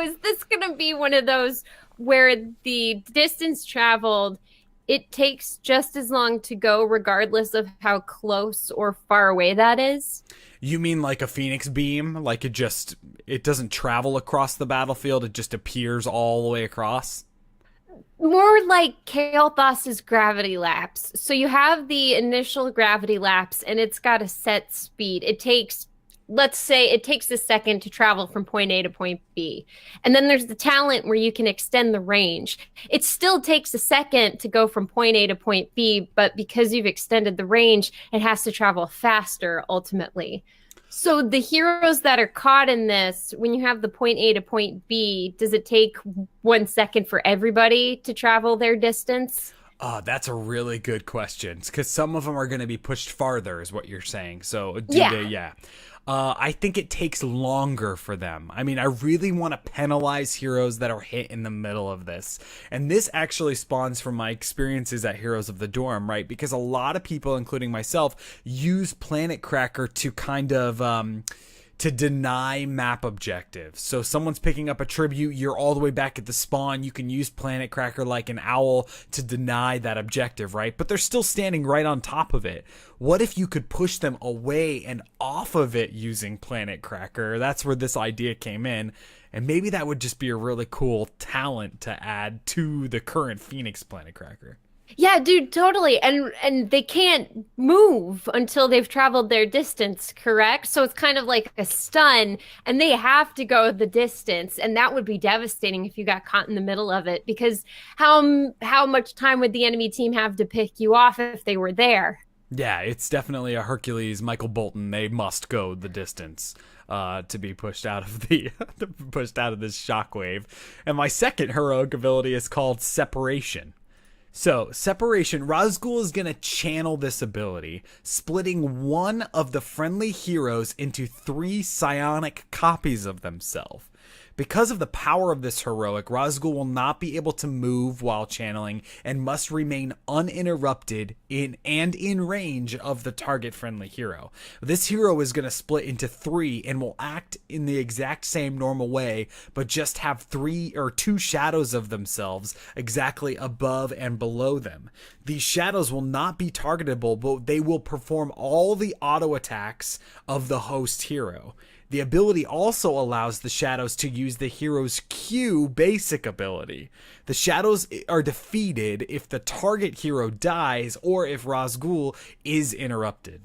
is this going to be one of those where the distance traveled, it takes just as long to go regardless of how close or far away that is? You mean like a Phoenix beam? Like it doesn't travel across the battlefield, it just appears all the way across? More like Kael'thas's gravity lapse. So you have the initial gravity lapse, and it's got a set speed. Let's say it takes a second to travel from point A to point B. And then there's the talent where you can extend the range. It still takes a second to go from point A to point B, but because you've extended the range, it has to travel faster ultimately. So the heroes that are caught in this, when you have the point A to point B, does it take 1 second for everybody to travel their distance? That's a really good question, because some of them are going to be pushed farther, is what you're saying. So, Yeah. I think it takes longer for them. I mean, I really want to penalize heroes that are hit in the middle of this. And this actually spawns from my experiences at Heroes of the Dorm, right? Because a lot of people, including myself, use Planet Cracker to kind of to deny map objectives. So someone's picking up a tribute, you're all the way back at the spawn, you can use Planet Cracker like an owl to deny that objective, right? But they're still standing right on top of it. What if you could push them away and off of it using Planet Cracker? That's where this idea came in. And maybe that would just be a really cool talent to add to the current Phoenix Planet Cracker. Yeah, dude, totally. And they can't move until they've traveled their distance, correct? So it's kind of like a stun, and they have to go the distance, and that would be devastating if you got caught in the middle of it, because how much time would the enemy team have to pick you off if they were there? Yeah, it's definitely a Hercules, Michael Bolton. They must go the distance to be pushed out of this shockwave. And my second heroic ability is called Separation. So, Separation, Raszagal is going to channel this ability, splitting one of the friendly heroes into 3 psionic copies of themselves. Because of the power of this heroic, Raszagal will not be able to move while channeling and must remain uninterrupted in range of the target friendly hero. This hero is going to split into 3 and will act in the exact same normal way, but just have 3 or 2 shadows of themselves exactly above and below them. These shadows will not be targetable, but they will perform all the auto attacks of the host hero. The ability also allows the shadows to use the hero's Q basic ability. The shadows are defeated if the target hero dies or if Raszagal is interrupted.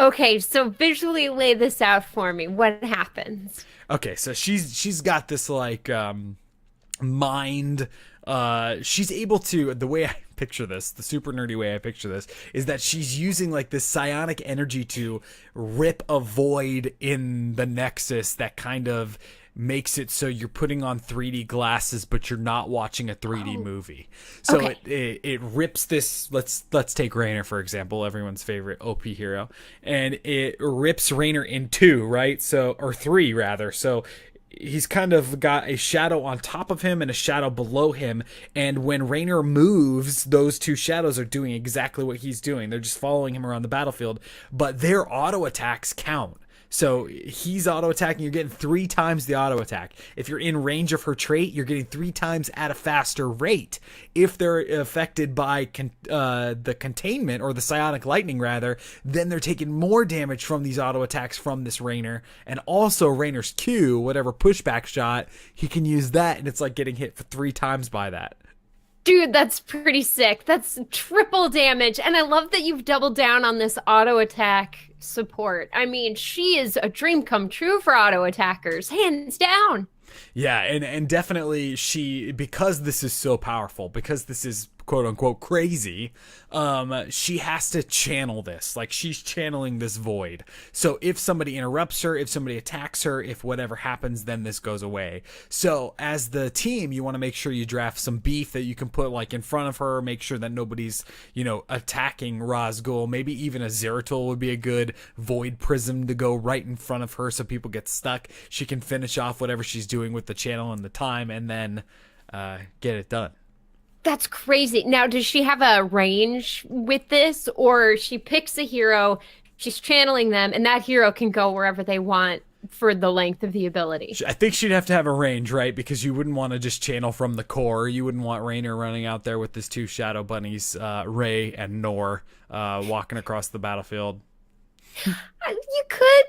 Okay, so visually lay this out for me. What happens? Okay, so she's got this like mind. She's able to, the way I picture this, the super nerdy way I picture this, is that she's using like this psionic energy to rip a void in the Nexus that kind of makes it so you're putting on 3D glasses, but you're not watching a 3D movie. So it rips this. Let's take Raynor for example, everyone's favorite OP hero, and it rips Raynor in two, right? So, or three rather. So he's kind of got a shadow on top of him and a shadow below him, and when Raynor moves, those two shadows are doing exactly what he's doing. They're just following him around the battlefield, but their auto attacks count. So he's auto attacking, you're getting 3 times the auto attack. If you're in range of her trait, you're getting 3 times at a faster rate. If they're affected by the containment, or the Psionic Lightning rather, then they're taking more damage from these auto attacks from this Raynor. And also Raynor's Q, whatever pushback shot, he can use that, and it's like getting hit for 3 times by that. Dude, that's pretty sick. That's triple damage. And I love that you've doubled down on this auto attack support. I mean, she is a dream come true for auto attackers, hands down. Yeah, and definitely because this is so powerful, because this is quote unquote crazy, she has to channel this. Like, she's channeling this void. So if somebody interrupts her, if somebody attacks her, if whatever happens, then this goes away. So as the team, you want to make sure you draft some beef that you can put like in front of her, make sure that nobody's, attacking Raszagal. Maybe even a Zeratul would be a good void prism to go right in front of her so people get stuck. She can finish off whatever she's doing with the channel and the time, and then get it done. That's crazy. Now, does she have a range with this, or she picks a hero, she's channeling them, and that hero can go wherever they want for the length of the ability? I think she'd have to have a range, right? Because you wouldn't want to just channel from the core. You wouldn't want Raynor running out there with his 2 shadow bunnies, Ray and Nor, walking across the battlefield. You could.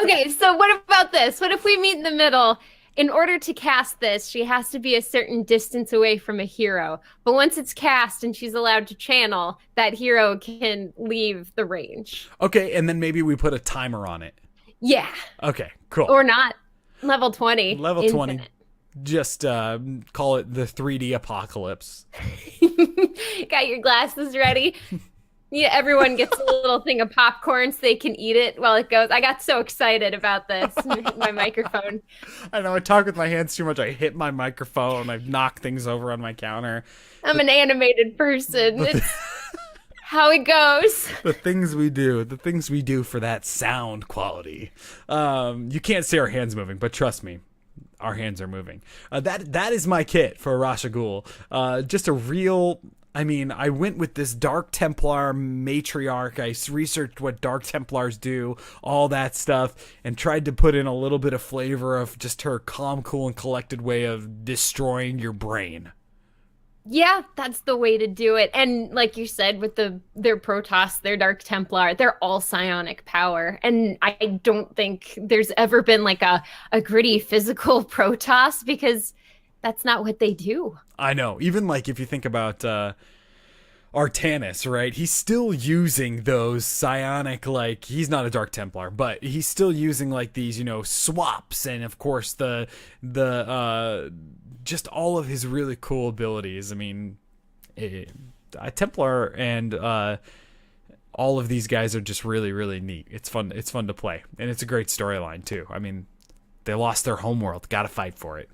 Okay, so what about this? What if we meet in the middle? In order to cast this, she has to be a certain distance away from a hero. But once it's cast and she's allowed to channel, that hero can leave the range. Okay, and then maybe we put a timer on it. Yeah. Okay, cool. Or not. Level 20. Level Infinite. 20. Just call it the 3D apocalypse. Got your glasses ready? Yeah, everyone gets a little thing of popcorn so they can eat it while it goes. I got so excited about this. My microphone. I know, I talk with my hands too much. I hit my microphone. I knock things over on my counter. I'm an animated person. It's how it goes. The things we do for that sound quality. You can't see our hands moving, but trust me, our hands are moving. That is my kit for Raszagal. Just a real... I went with this Dark Templar Matriarch. I researched what Dark Templars do, all that stuff, and tried to put in a little bit of flavor of just her calm, cool, and collected way of destroying your brain. Yeah, that's the way to do it. And like you said, with their Protoss, their Dark Templar, they're all psionic power. And I don't think there's ever been like a gritty physical Protoss, because that's not what they do. I know. Even like if you think about Artanis, right? He's still using those psionic, like, he's not a Dark Templar, but he's still using like these, swaps, and of course the just all of his really cool abilities. A Templar and all of these guys are just really, really neat. It's fun to play, and it's a great storyline too. They lost their homeworld, gotta fight for it.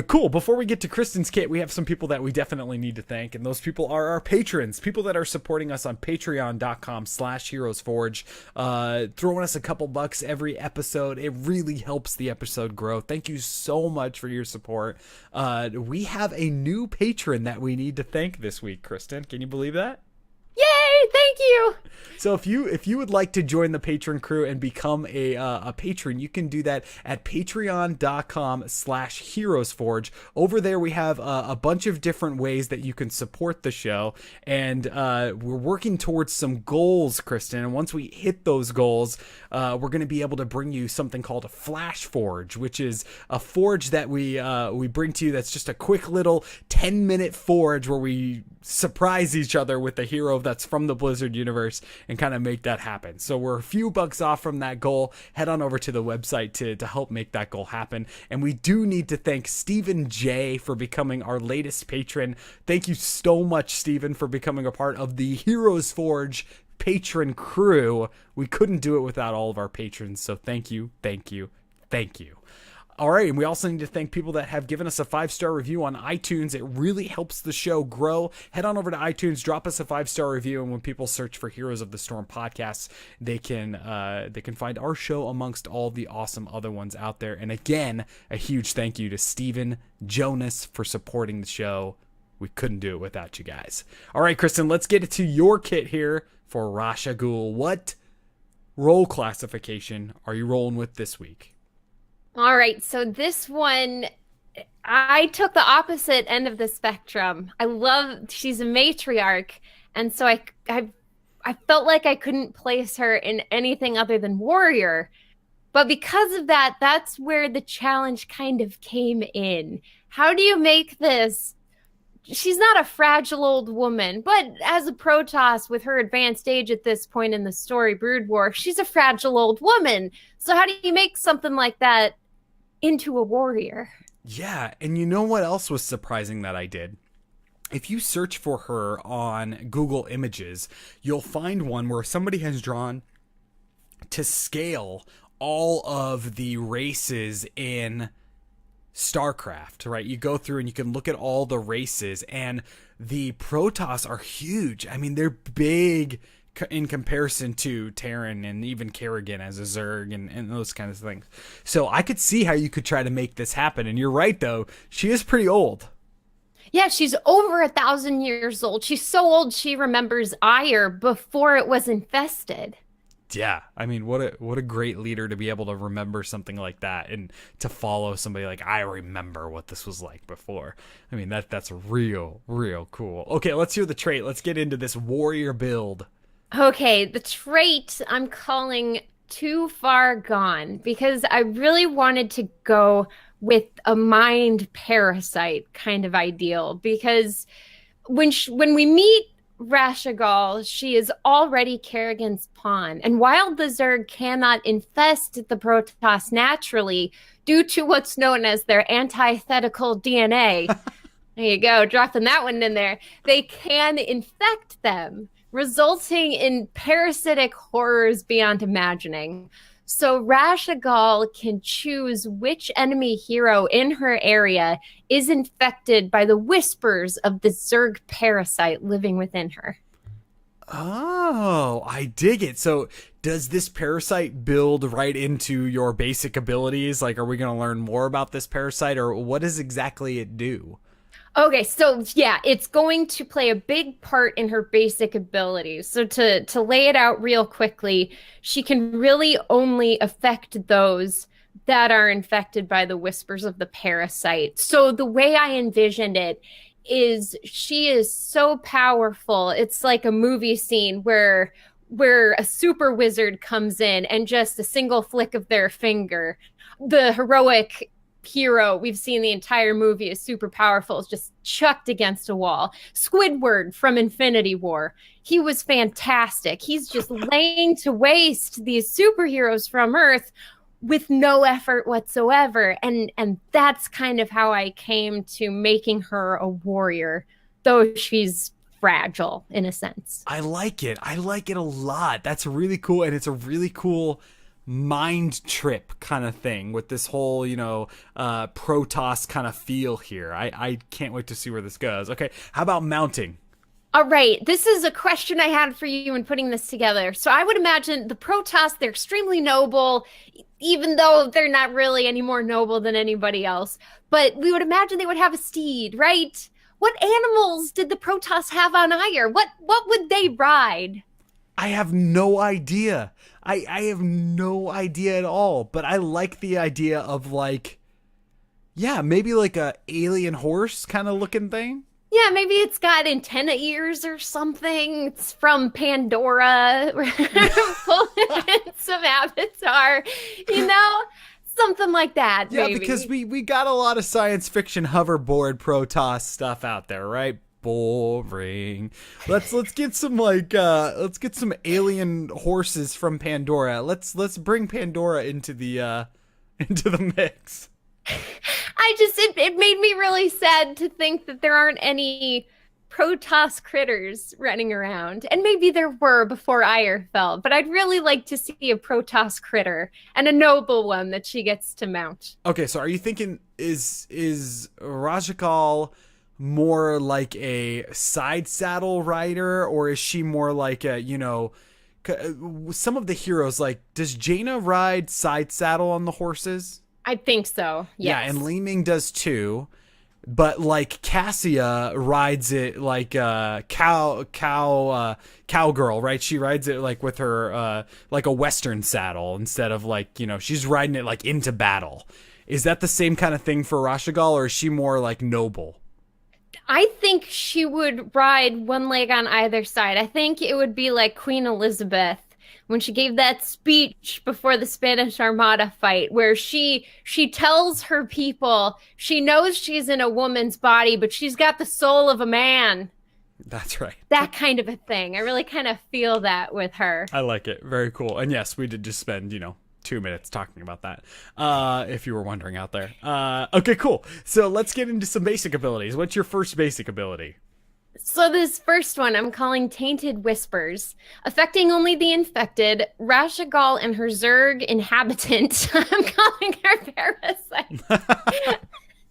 Cool. Before we get to Kristen's kit, we have some people that we definitely need to thank, and those people are our patrons, people that are supporting us on patreon.com/HeroesForge, throwing us a couple bucks every episode. It really helps the episode grow. Thank you so much for your support. We have a new patron that we need to thank this week, Kristen. Can you believe that? Yay! Thank you. So if you would like to join the patron crew and become a patron, you can do that at patreon.com/HeroesForge. Over there we have a bunch of different ways that you can support the show, and we're working towards some goals, Kristen. And once we hit those goals, we're going to be able to bring you something called a Flash Forge, which is a forge that we bring to you. That's just a quick little 10-minute forge where we surprise each other with a hero that's from the Blizzard universe and kind of make that happen. So we're a few bucks off from that goal. Head on over to the website to help make that goal happen. And we do need to thank Stephen J for becoming our latest patron. Thank you so much, Stephen, for becoming a part of the HeroesForge patron crew. We couldn't do it without all of our patrons, so thank you, thank you, thank you. All right, and we also need to thank people that have given us a 5-star review on iTunes. It really helps the show grow. Head on over to iTunes, drop us a 5-star review, and when people search for Heroes of the Storm podcasts, they can find our show amongst all the awesome other ones out there. And again, a huge thank you to Steven Jonas for supporting the show. We couldn't do it without you guys. All right, Kristen, let's get to your kit here for Raszagal. What role classification are you rolling with this week? All right, so this one, I took the opposite end of the spectrum. She's a matriarch, and so I felt like I couldn't place her in anything other than warrior. But because of that, that's where the challenge kind of came in. How do you make this? She's not a fragile old woman, but as a Protoss with her advanced age at this point in the story, Brood War, she's a fragile old woman. So how do you make something like that into a warrior? Yeah, and you know what else was surprising that I did? If you search for her on Google Images, you'll find one where somebody has drawn to scale all of the races in StarCraft, right? You go through and you can look at all the races, and the Protoss are huge. I mean, they're big in comparison to Terran and even Kerrigan as a Zerg and those kinds of things. So I could see how you could try to make this happen. And you're right, though. She is pretty old. Yeah, she's over 1,000 years old. She's so old she remembers Ire before it was infested. Yeah, I mean, what a great leader to be able to remember something like that and to follow somebody like, I remember what this was like before. I mean, that's real cool. Okay, let's hear the trait. Let's get into this warrior build. Okay, the trait I'm calling Too Far Gone, because I really wanted to go with a mind parasite kind of ideal, because when we meet Raszagal, she is already Kerrigan's pawn, and while the Zerg cannot infest the Protoss naturally due to what's known as their antithetical DNA, there you go, dropping that one in there, they can infect them, resulting in parasitic horrors beyond imagining. So Raszagal can choose which enemy hero in her area is infected by the whispers of the Zerg parasite living within her. Oh, I dig it. So does this parasite build right into your basic abilities? Like, are we going to learn more about this parasite, or what does exactly it do? Okay, so yeah, it's going to play a big part in her basic abilities. So to lay it out real quickly, she can really only affect those that are infected by the whispers of the parasite. So the way I envisioned it is she is so powerful. It's like a movie scene where a super wizard comes in and just a single flick of their finger, the heroic hero we've seen the entire movie is super powerful, is just chucked against a wall. Squidward from Infinity War, he was fantastic. He's just laying to waste these superheroes from Earth with no effort whatsoever, and that's kind of how I came to making her a warrior, though she's fragile in a sense. I like it a lot. That's really cool, and it's a really cool mind trip kind of thing with this whole, Protoss kind of feel here. I can't wait to see where this goes. Okay, how about mounting? All right, this is a question I had for you in putting this together. So I would imagine the Protoss, they're extremely noble, even though they're not really any more noble than anybody else. But we would imagine they would have a steed, right? What animals did the Protoss have on Ire? What would they ride? I have no idea. I have no idea at all, but I like the idea of maybe like a alien horse kind of looking thing. Yeah, maybe it's got antenna ears or something. It's from Pandora. Some Avatar, something like that. Yeah, maybe. Because we got a lot of science fiction hoverboard Protoss stuff out there, right? Boring. Let's get some alien horses from Pandora. Let's bring Pandora into the mix. It made me really sad to think that there aren't any Protoss critters running around. And maybe there were before Ire fell, but I'd really like to see a Protoss critter and a noble one that she gets to mount. Okay, so are you thinking is Raszagal more like a side saddle rider, or is she more like a, some of the heroes, like, does Jaina ride side saddle on the horses? I think so, yes. Yeah, and Li Ming does too. But like Cassia rides it like a cowgirl, right? She rides it like with her like a Western saddle instead of like, she's riding it like into battle. Is that the same kind of thing for Raszagal, or is she more like noble? I think she would ride one leg on either side. I think it would be like Queen Elizabeth when she gave that speech before the Spanish Armada fight, where she tells her people she knows she's in a woman's body, but she's got the soul of a man. That's right. That kind of a thing. I really kind of feel that with her. I like it. Very cool. And yes, we did just spend, 2 minutes talking about that, if you were wondering out there. Okay, cool. So let's get into some basic abilities. What's your first basic ability? So this first one I'm calling Tainted Whispers. Affecting only the infected, Raszagal and her Zerg inhabitant, I'm calling her Parasite.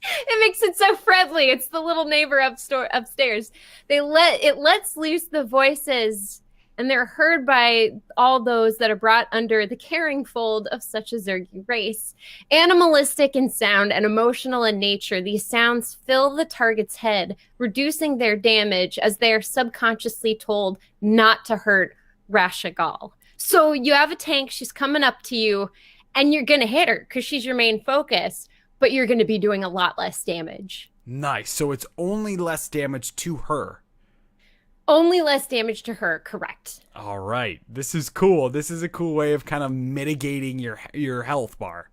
It makes it so friendly. It's the little neighbor upstairs. It lets loose the voices, and they're heard by all those that are brought under the caring fold of such a Zergy race. Animalistic in sound and emotional in nature, these sounds fill the target's head, reducing their damage as they are subconsciously told not to hurt Raszagal. So you have a tank, she's coming up to you, and you're going to hit her because she's your main focus, but you're going to be doing a lot less damage. Nice. So it's only less damage to her. Only less damage to her, correct. All right. This is cool. This is a cool way of kind of mitigating your health bar.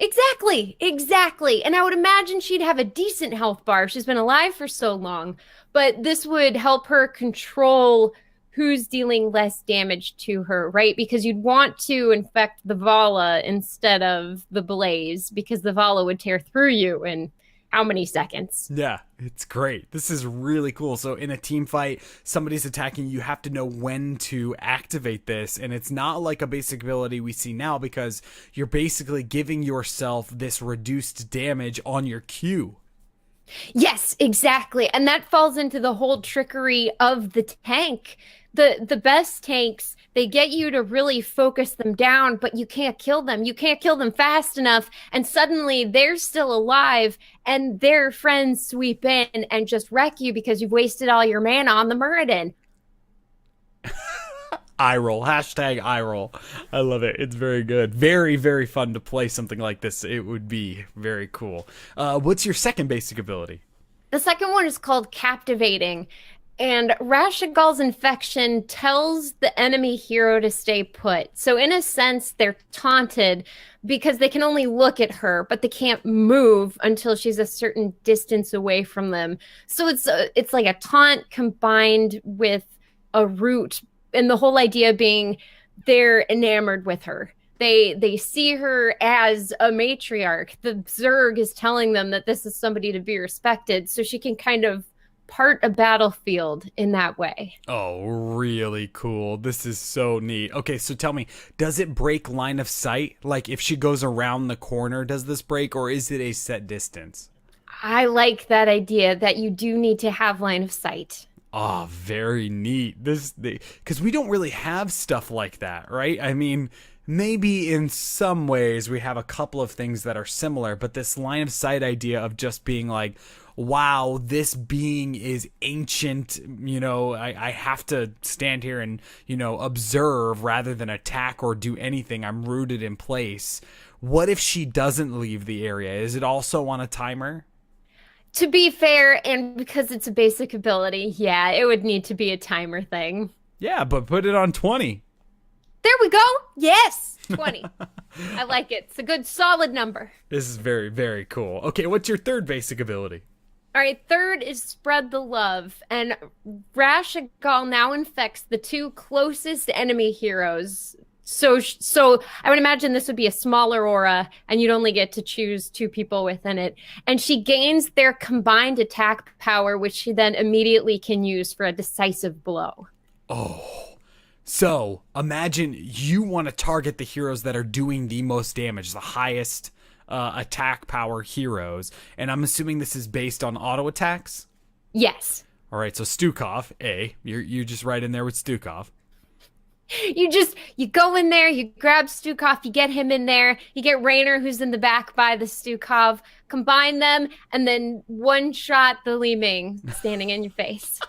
Exactly. And I would imagine she'd have a decent health bar. She's been alive for so long. But this would help her control who's dealing less damage to her, right? Because you'd want to infect the Vala instead of the Blaze, because the Vala would tear through you in how many seconds? Yeah, it's great. This is really cool. So in a team fight, somebody's attacking, you have to know when to activate this. And it's not like a basic ability we see now, because you're basically giving yourself this reduced damage on your Q. Yes, exactly. And that falls into the whole trickery of the tank. The best tanks, they get you to really focus them down, but you can't kill them. You can't kill them fast enough. And suddenly they're still alive and their friends sweep in and just wreck you because you've wasted all your mana on the Muradin. Eye roll. Hashtag eye roll. I love it. It's very good. Very, very fun to play something like this. It would be very cool. What's your second basic ability? The second one is called Captivating. And Raszagal's infection tells the enemy hero to stay put. So in a sense, they're taunted because they can only look at her, but they can't move until she's a certain distance away from them. So it's like a taunt combined with a root, and the whole idea being they're enamored with her. They see her as a matriarch. The Zerg is telling them that this is somebody to be respected, so she can kind of part a battlefield in that way. Oh, really cool. This is so neat. Okay, so tell me, does it break line of sight? Like if she goes around the corner, does this break, or is it a set distance? I like that idea that you do need to have line of sight. Oh, very neat. Because we don't really have stuff like that, right? I mean, maybe in some ways we have a couple of things that are similar, but this line of sight idea of just being like, wow, this being is ancient, I have to stand here and, observe rather than attack or do anything. I'm rooted in place. What if she doesn't leave the area? Is it also on a timer? To be fair, and because it's a basic ability, yeah, it would need to be a timer thing. Yeah, but put it on 20. There we go. Yes, 20. I like it. It's a good solid number. This is very, very cool. Okay, what's your third basic ability? All right, third is Spread the Love, and Raszagal now infects the two closest enemy heroes So I would imagine this would be a smaller aura, and you'd only get to choose 2 people within it. And she gains their combined attack power, which she then immediately can use for a decisive blow. Oh, so imagine you want to target the heroes that are doing the most damage, the highest attack power heroes. And I'm assuming this is based on auto attacks? Yes. All right, so Stukov, you're just right in there with Stukov. You go in there, you grab Stukov, you get him in there, you get Raynor, who's in the back by the Stukov, combine them, and then one shot the Li Ming standing in your face.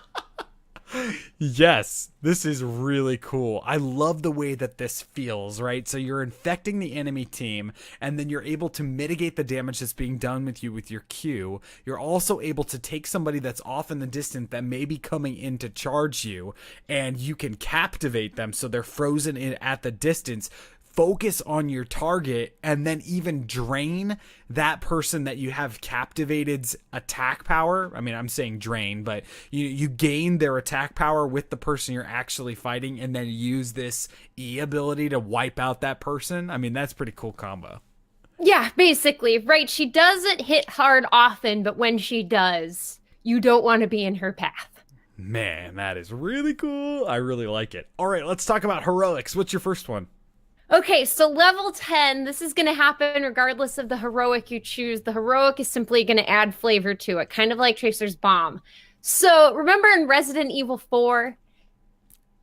Yes, this is really cool. I love the way that this feels, right? So you're infecting the enemy team, and then you're able to mitigate the damage that's being done with you with your Q. You're also able to take somebody that's off in the distance that may be coming in to charge you, and you can captivate them so they're frozen in at the distance. Focus on your target and then even drain that person that you have captivated's attack power. I mean, I'm saying drain, but you gain their attack power with the person you're actually fighting and then use this E ability to wipe out that person. I mean, that's pretty cool combo. Yeah, basically, right? She doesn't hit hard often, but when she does, you don't want to be in her path. Man, that is really cool. I really like it. All right, let's talk about heroics. What's your first one? Okay, so level 10, this is going to happen regardless of the heroic you choose. The heroic is simply going to add flavor to it, kind of like Tracer's Bomb. So remember in Resident Evil 4?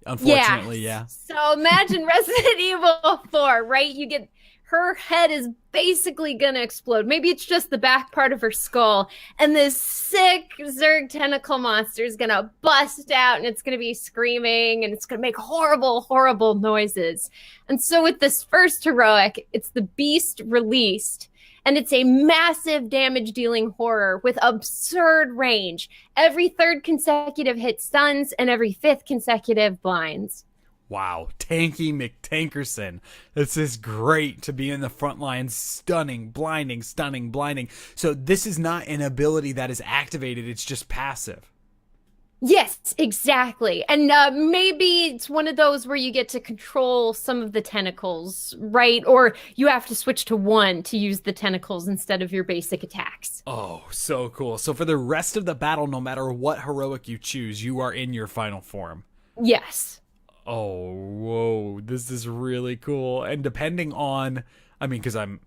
Unfortunately, yeah. So imagine Resident Evil 4, right? Her head is basically going to explode. Maybe it's just the back part of her skull. And this sick Zerg tentacle monster is going to bust out and it's going to be screaming and it's going to make horrible, horrible noises. And so with this first heroic, it's the Beast Released. And it's a massive damage-dealing horror with absurd range. Every 3rd consecutive hit stuns and every 5th consecutive blinds. Wow, Tanky McTankerson. This is great to be in the front lines. Stunning, blinding, stunning, blinding. So this is not an ability that is activated. It's just passive. Yes, exactly. And maybe it's one of those where you get to control some of the tentacles, right? Or you have to switch to 1 to use the tentacles instead of your basic attacks. Oh, so cool. So for the rest of the battle, no matter what heroic you choose, you are in your final form. Yes. Oh, whoa, this is really cool. And depending on, I mean, because I'm,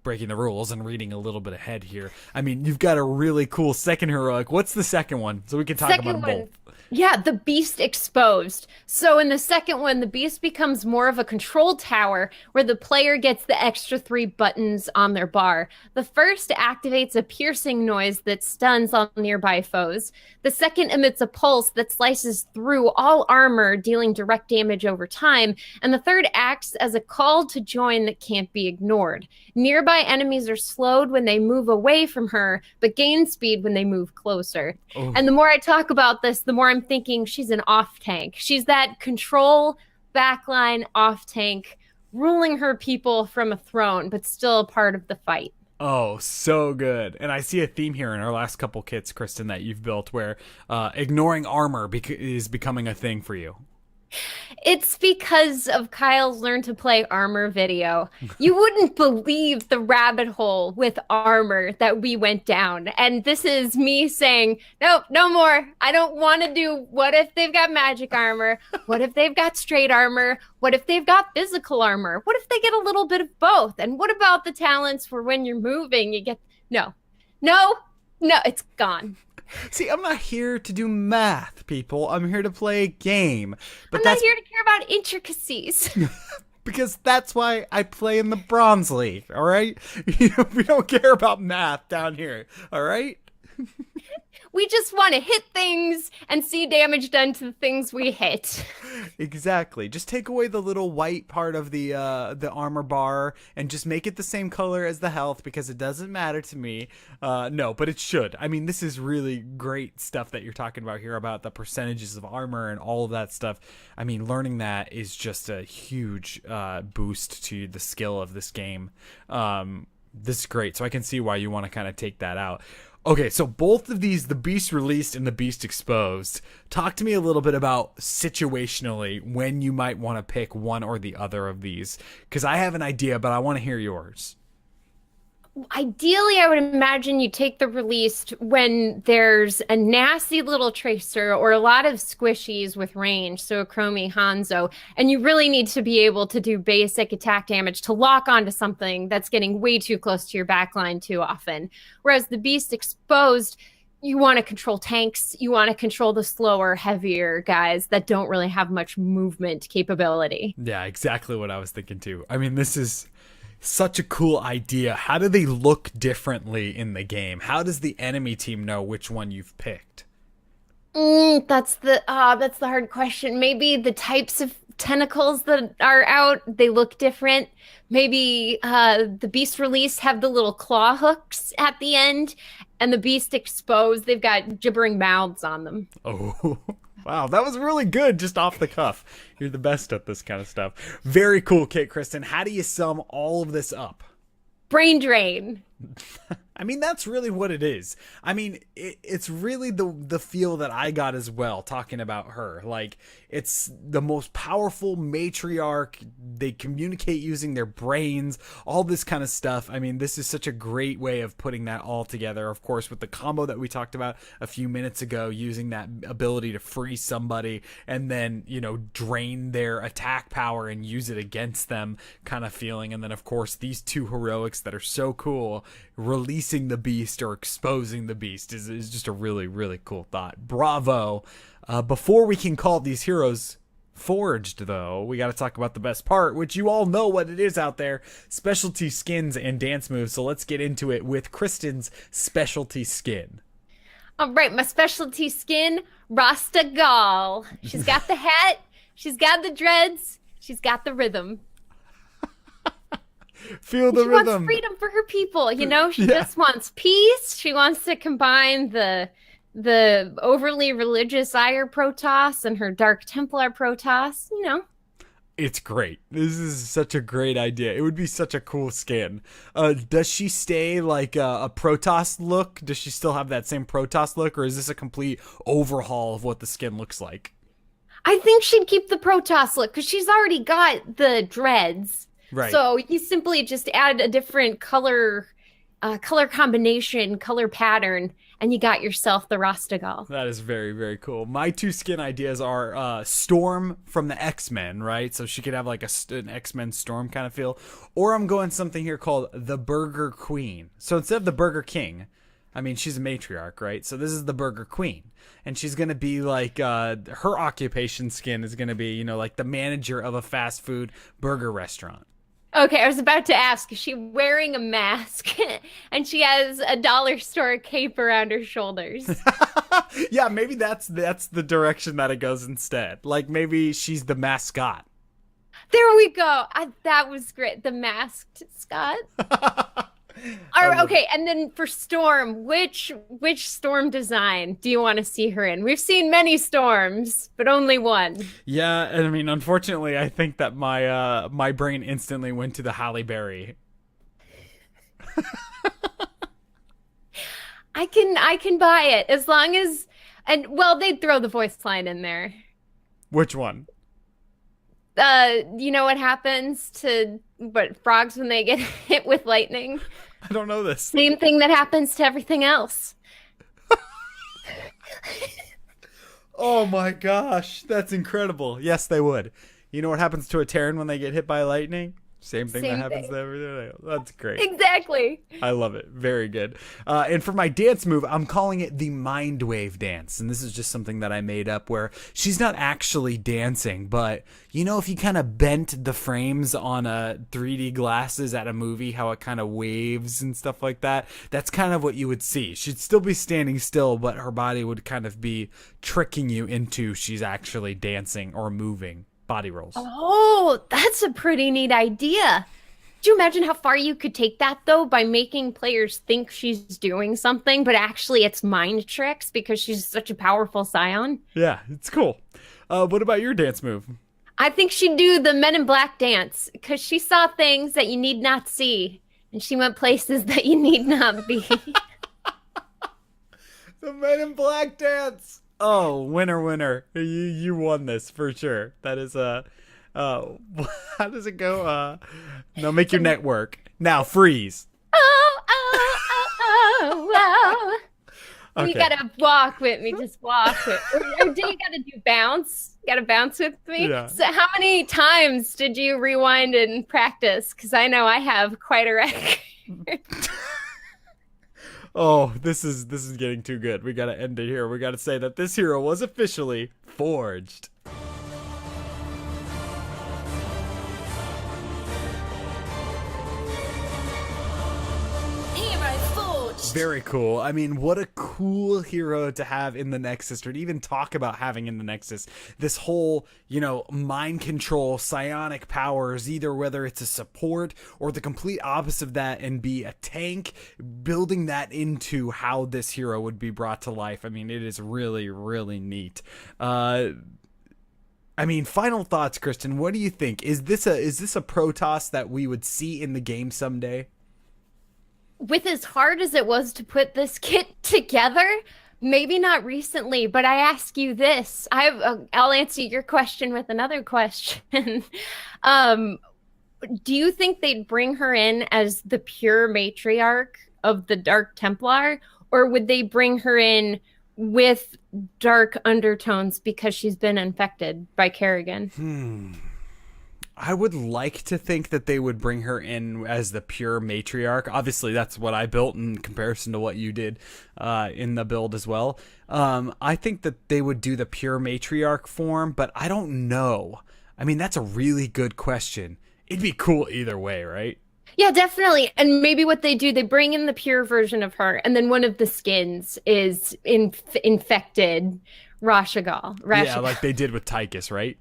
breaking the rules and reading a little bit ahead here. I mean, you've got a really cool second heroic. What's the second one? So we can talk about them both. Yeah, the Beast Exposed. So in the second one, the Beast becomes more of a control tower where the player gets the extra 3 buttons on their bar. The first activates a piercing noise that stuns on nearby foes. The second emits a pulse that slices through all armor, dealing direct damage over time. And the third acts as a call to join that can't be ignored. Nearby enemies are slowed when they move away from her, but gain speed when they move closer. Oh. And the more I talk about this, the more I'm thinking she's an off tank. She's that control backline off tank, ruling her people from a throne, but still a part of the fight. Oh, so good. And I see a theme here in our last couple kits, Kristen, that you've built where ignoring armor is becoming a thing for you. It's because of Kyle's Learn to Play Armor video. You wouldn't believe the rabbit hole with armor that we went down. And this is me saying, nope, no more. I don't want to do what if they've got magic armor? What if they've got straight armor? What if they've got physical armor? What if they get a little bit of both? And what about the talents for when you're moving? You get, no, it's gone. See, I'm not here to do math, people. I'm here to play a game. But I'm not here to care about intricacies. Because that's why I play in the Bronze League, all right? We don't care about math down here, all right? We just want to hit things and see damage done to the things we hit. Exactly. Just take away the little white part of the armor bar and just make it the same color as the health because it doesn't matter to me. No, but it should. I mean, this is really great stuff that you're talking about here about the percentages of armor and all of that stuff. I mean, learning that is just a huge boost to the skill of this game. This is great. So I can see why you want to kind of take that out. Okay, so both of these, the Beast Released and the Beast Exposed, talk to me a little bit about situationally when you might want to pick one or the other of these, because I have an idea, but I want to hear yours. Ideally, I would imagine you take the Released when there's a nasty little tracer or a lot of squishies with range, so a Chromie Hanzo, and you really need to be able to do basic attack damage to lock onto something that's getting way too close to your backline too often. Whereas the Beast Exposed, you want to control tanks, you want to control the slower, heavier guys that don't really have much movement capability. Yeah, exactly what I was thinking too. I mean, this is such a cool idea. How do they look differently in the game? How does the enemy team know which one you've picked? That's the hard question. Maybe the types of tentacles that are out, they look different. Maybe the Beast Release have the little claw hooks at the end, and the Beast Exposed, they've got gibbering mouths on them. Oh, wow, that was really good, just off the cuff. You're the best at this kind of stuff. Very cool, Kate Kristen. How do you sum all of this up? Brain drain. I mean, that's really what it is. I mean, it's really the feel that I got as well, talking about her. Like, it's the most powerful matriarch. They communicate using their brains, all this kind of stuff. I mean, this is such a great way of putting that all together. Of course, with the combo that we talked about a few minutes ago, using that ability to freeze somebody and then, you know, drain their attack power and use it against them kind of feeling. And then, of course, these two heroics that are so cool, releasing the beast or exposing the beast is just a really, really cool thought. Bravo. Before we can call these heroes forged, though, we got to talk about the best part, which you all know what it is out there: specialty skins and dance moves. So let's get into it with Kristen's specialty skin. All right, my specialty skin, Raszagal. She's got the hat, she's got the dreads, she's got the rhythm. Feel the rhythm. She wants freedom for her people, you know? She just wants peace. She wants to combine the overly religious Ire Protoss and her Dark Templar Protoss, you know. It's great. This is such a great idea. It would be such a cool skin. Does she stay like a Protoss look? Does she still have that same Protoss look, or is this a complete overhaul of what the skin looks like? I think she'd keep the Protoss look because she's already got the dreads. Right. So you simply just add a different color combination, color pattern, and you got yourself the Raszagal. That is very, very cool. My two skin ideas are Storm from the X-Men, right? So she could have like an X-Men Storm kind of feel. Or I'm going something here called the Burger Queen. So instead of the Burger King, I mean, she's a matriarch, right? So this is the Burger Queen. And she's going to be like, her occupation skin is going to be, you know, like the manager of a fast food burger restaurant. Okay, I was about to ask, is she wearing a mask and she has a dollar store cape around her shoulders? Yeah, maybe that's the direction that it goes instead. Like maybe she's the mascot. There we go. That was great. The masked Scott. All right, okay, and then for Storm, which Storm design do you want to see her in? We've seen many Storms, but only one. Yeah, and I mean, unfortunately, I think that my brain instantly went to the Halle Berry. I can buy it as long as, and well, they'd throw the voice line in there. Which one? You know what happens to frogs when they get hit with lightning? I don't know this. Same thing that happens to everything else. Oh my gosh, that's incredible. Yes, they would. You know what happens to a Terran when they get hit by lightning? Same thing that happens to everything else. That's great. Exactly. I love it. Very good. And for my dance move, I'm calling it the Mind Wave dance. And this is just something that I made up where she's not actually dancing, but you know, if you kind of bent the frames on a 3D glasses at a movie, how it kind of waves and stuff like that, that's kind of what you would see. She'd still be standing still, but her body would kind of be tricking you into she's actually dancing or moving. Body rolls. Oh, that's a pretty neat idea. Do you imagine how far you could take that, though, by making players think she's doing something, but actually it's mind tricks because she's such a powerful scion? Yeah, it's cool. What about your dance move? I think she'd do the Men in Black dance because she saw things that you need not see, and she went places that you need not be. The Men in Black dance. Oh, winner. You won this for sure. That is how does it go? No, make your neck work. Now freeze. Oh. Okay. You gotta walk with me. Just walk with me. You gotta do bounce. You gotta bounce with me. Yeah. So how many times did you rewind and practice? Because I know I have quite a record. Oh, this is getting too good. We gotta end it here. We gotta say that this hero was officially forged. HeroesForge. Very cool. I mean, what a cool hero to have in the Nexus, or to even talk about having in the Nexus. This whole, mind control, psionic powers, either whether it's a support or the complete opposite of that and be a tank, building that into how this hero would be brought to life. I mean, it is really, really neat. Final thoughts, Kristen. What do you think? Is this a Protoss that we would see in the game someday? With as hard as it was to put this kit together, maybe not recently, but I ask you this. I'll answer your question with another question. Do you think they'd bring her in as the pure matriarch of the Dark Templar, or would they bring her in with dark undertones because she's been infected by Kerrigan? I would like to think that they would bring her in as the pure matriarch. Obviously, that's what I built in comparison to what you did in the build as well. I think that they would do the pure matriarch form, but I don't know. I mean, that's a really good question. It'd be cool either way, right? Yeah, definitely. And maybe what they do, they bring in the pure version of her, and then one of the skins is infected Raszagal. Yeah, like they did with Tychus, right?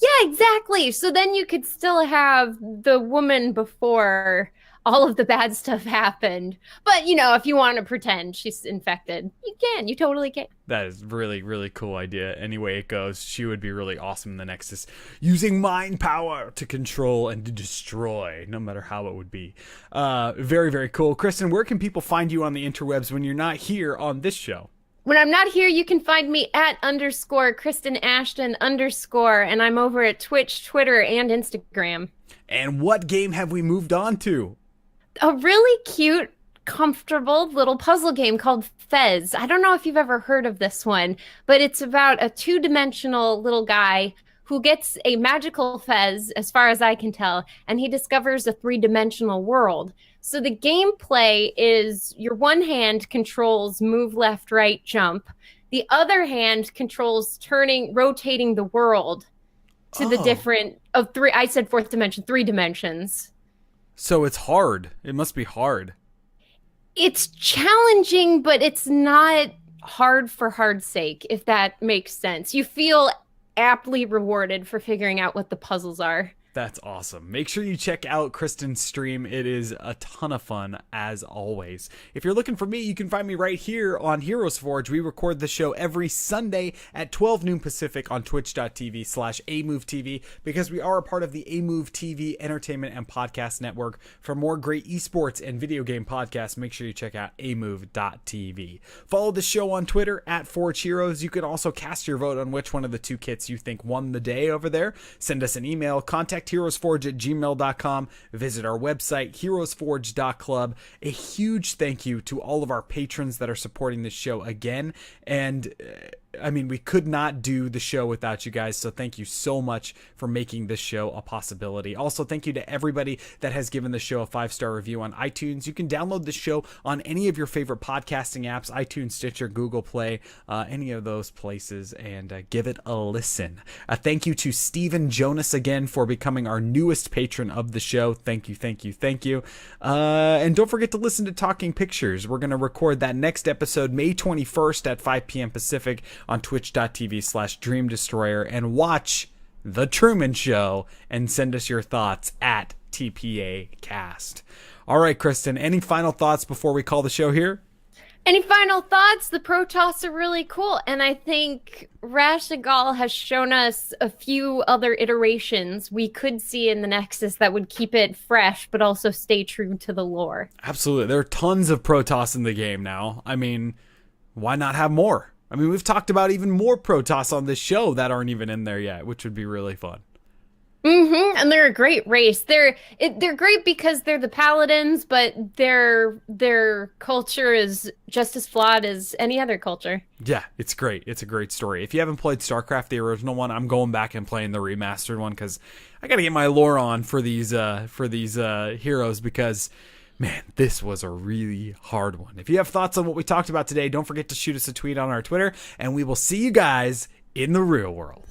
Yeah, exactly. So then you could still have the woman before all of the bad stuff happened. But, if you want to pretend she's infected, you can. You totally can. That is really, really cool idea. Any way it goes, she would be really awesome in the Nexus, using mind power to control and to destroy, no matter how it would be. Very, very cool. Kristen, where can people find you on the interwebs when you're not here on this show? When I'm not here, you can find me at _Kristen Ashton _, and I'm over at Twitch, Twitter, and Instagram. And what game have we moved on to? A really cute, comfortable little puzzle game called Fez. I don't know if you've ever heard of this one, but it's about a 2-dimensional little guy who gets a magical fez, as far as I can tell, and he discovers a 3-dimensional world. So the gameplay is your one hand controls move, left, right, jump. The other hand controls rotating the world to the different of 3. I said 4th dimension, 3 dimensions. So it's hard. It must be hard. It's challenging, but it's not hard for hard's sake, if that makes sense. You feel aptly rewarded for figuring out what the puzzles are. That's awesome. Make sure you check out Kristen's stream. It is a ton of fun, as always. If you're looking for me, you can find me right here on HeroesForge. We record the show every Sunday at 12 noon Pacific on twitch.tv/Amove TV, because we are a part of the Amove TV Entertainment and Podcast Network. For more great esports and video game podcasts, make sure you check out amove.tv. Follow the show on Twitter at ForgeHeroes. You can also cast your vote on which one of the 2 kits you think won the day over there. Send us an email, contact HeroesForge@gmail.com. Visit our website, HeroesForge.club. A huge thank you to all of our patrons that are supporting this show again. And we could not do the show without you guys, so thank you so much for making this show a possibility. Also, thank you to everybody that has given the show a 5-star review on iTunes. You can download the show on any of your favorite podcasting apps, iTunes, Stitcher, Google Play, any of those places, and give it a listen. Thank you to Stephen Jonas again for becoming our newest patron of the show. Thank you, thank you, thank you. And don't forget to listen to Talking Pictures. We're going to record that next episode May 21st at 5 p.m. Pacific on twitch.tv/DreamDestroyer, and watch The Truman Show and send us your thoughts at TPAcast. All right, Kristen, any final thoughts before we call the show here? Any final thoughts? The Protoss are really cool, and I think Raszagal has shown us a few other iterations we could see in the Nexus that would keep it fresh, but also stay true to the lore. Absolutely. There are tons of Protoss in the game now. why not have more? I mean, we've talked about even more Protoss on this show that aren't even in there yet, which would be really fun. And they're a great race. They're great because they're the paladins, but their culture is just as flawed as any other culture. Yeah, it's great. It's a great story. If you haven't played StarCraft, the original one, I'm going back and playing the remastered one because I got to get my lore on for these heroes because, man, this was a really hard one. If you have thoughts on what we talked about today, don't forget to shoot us a tweet on our Twitter, and we will see you guys in the real world.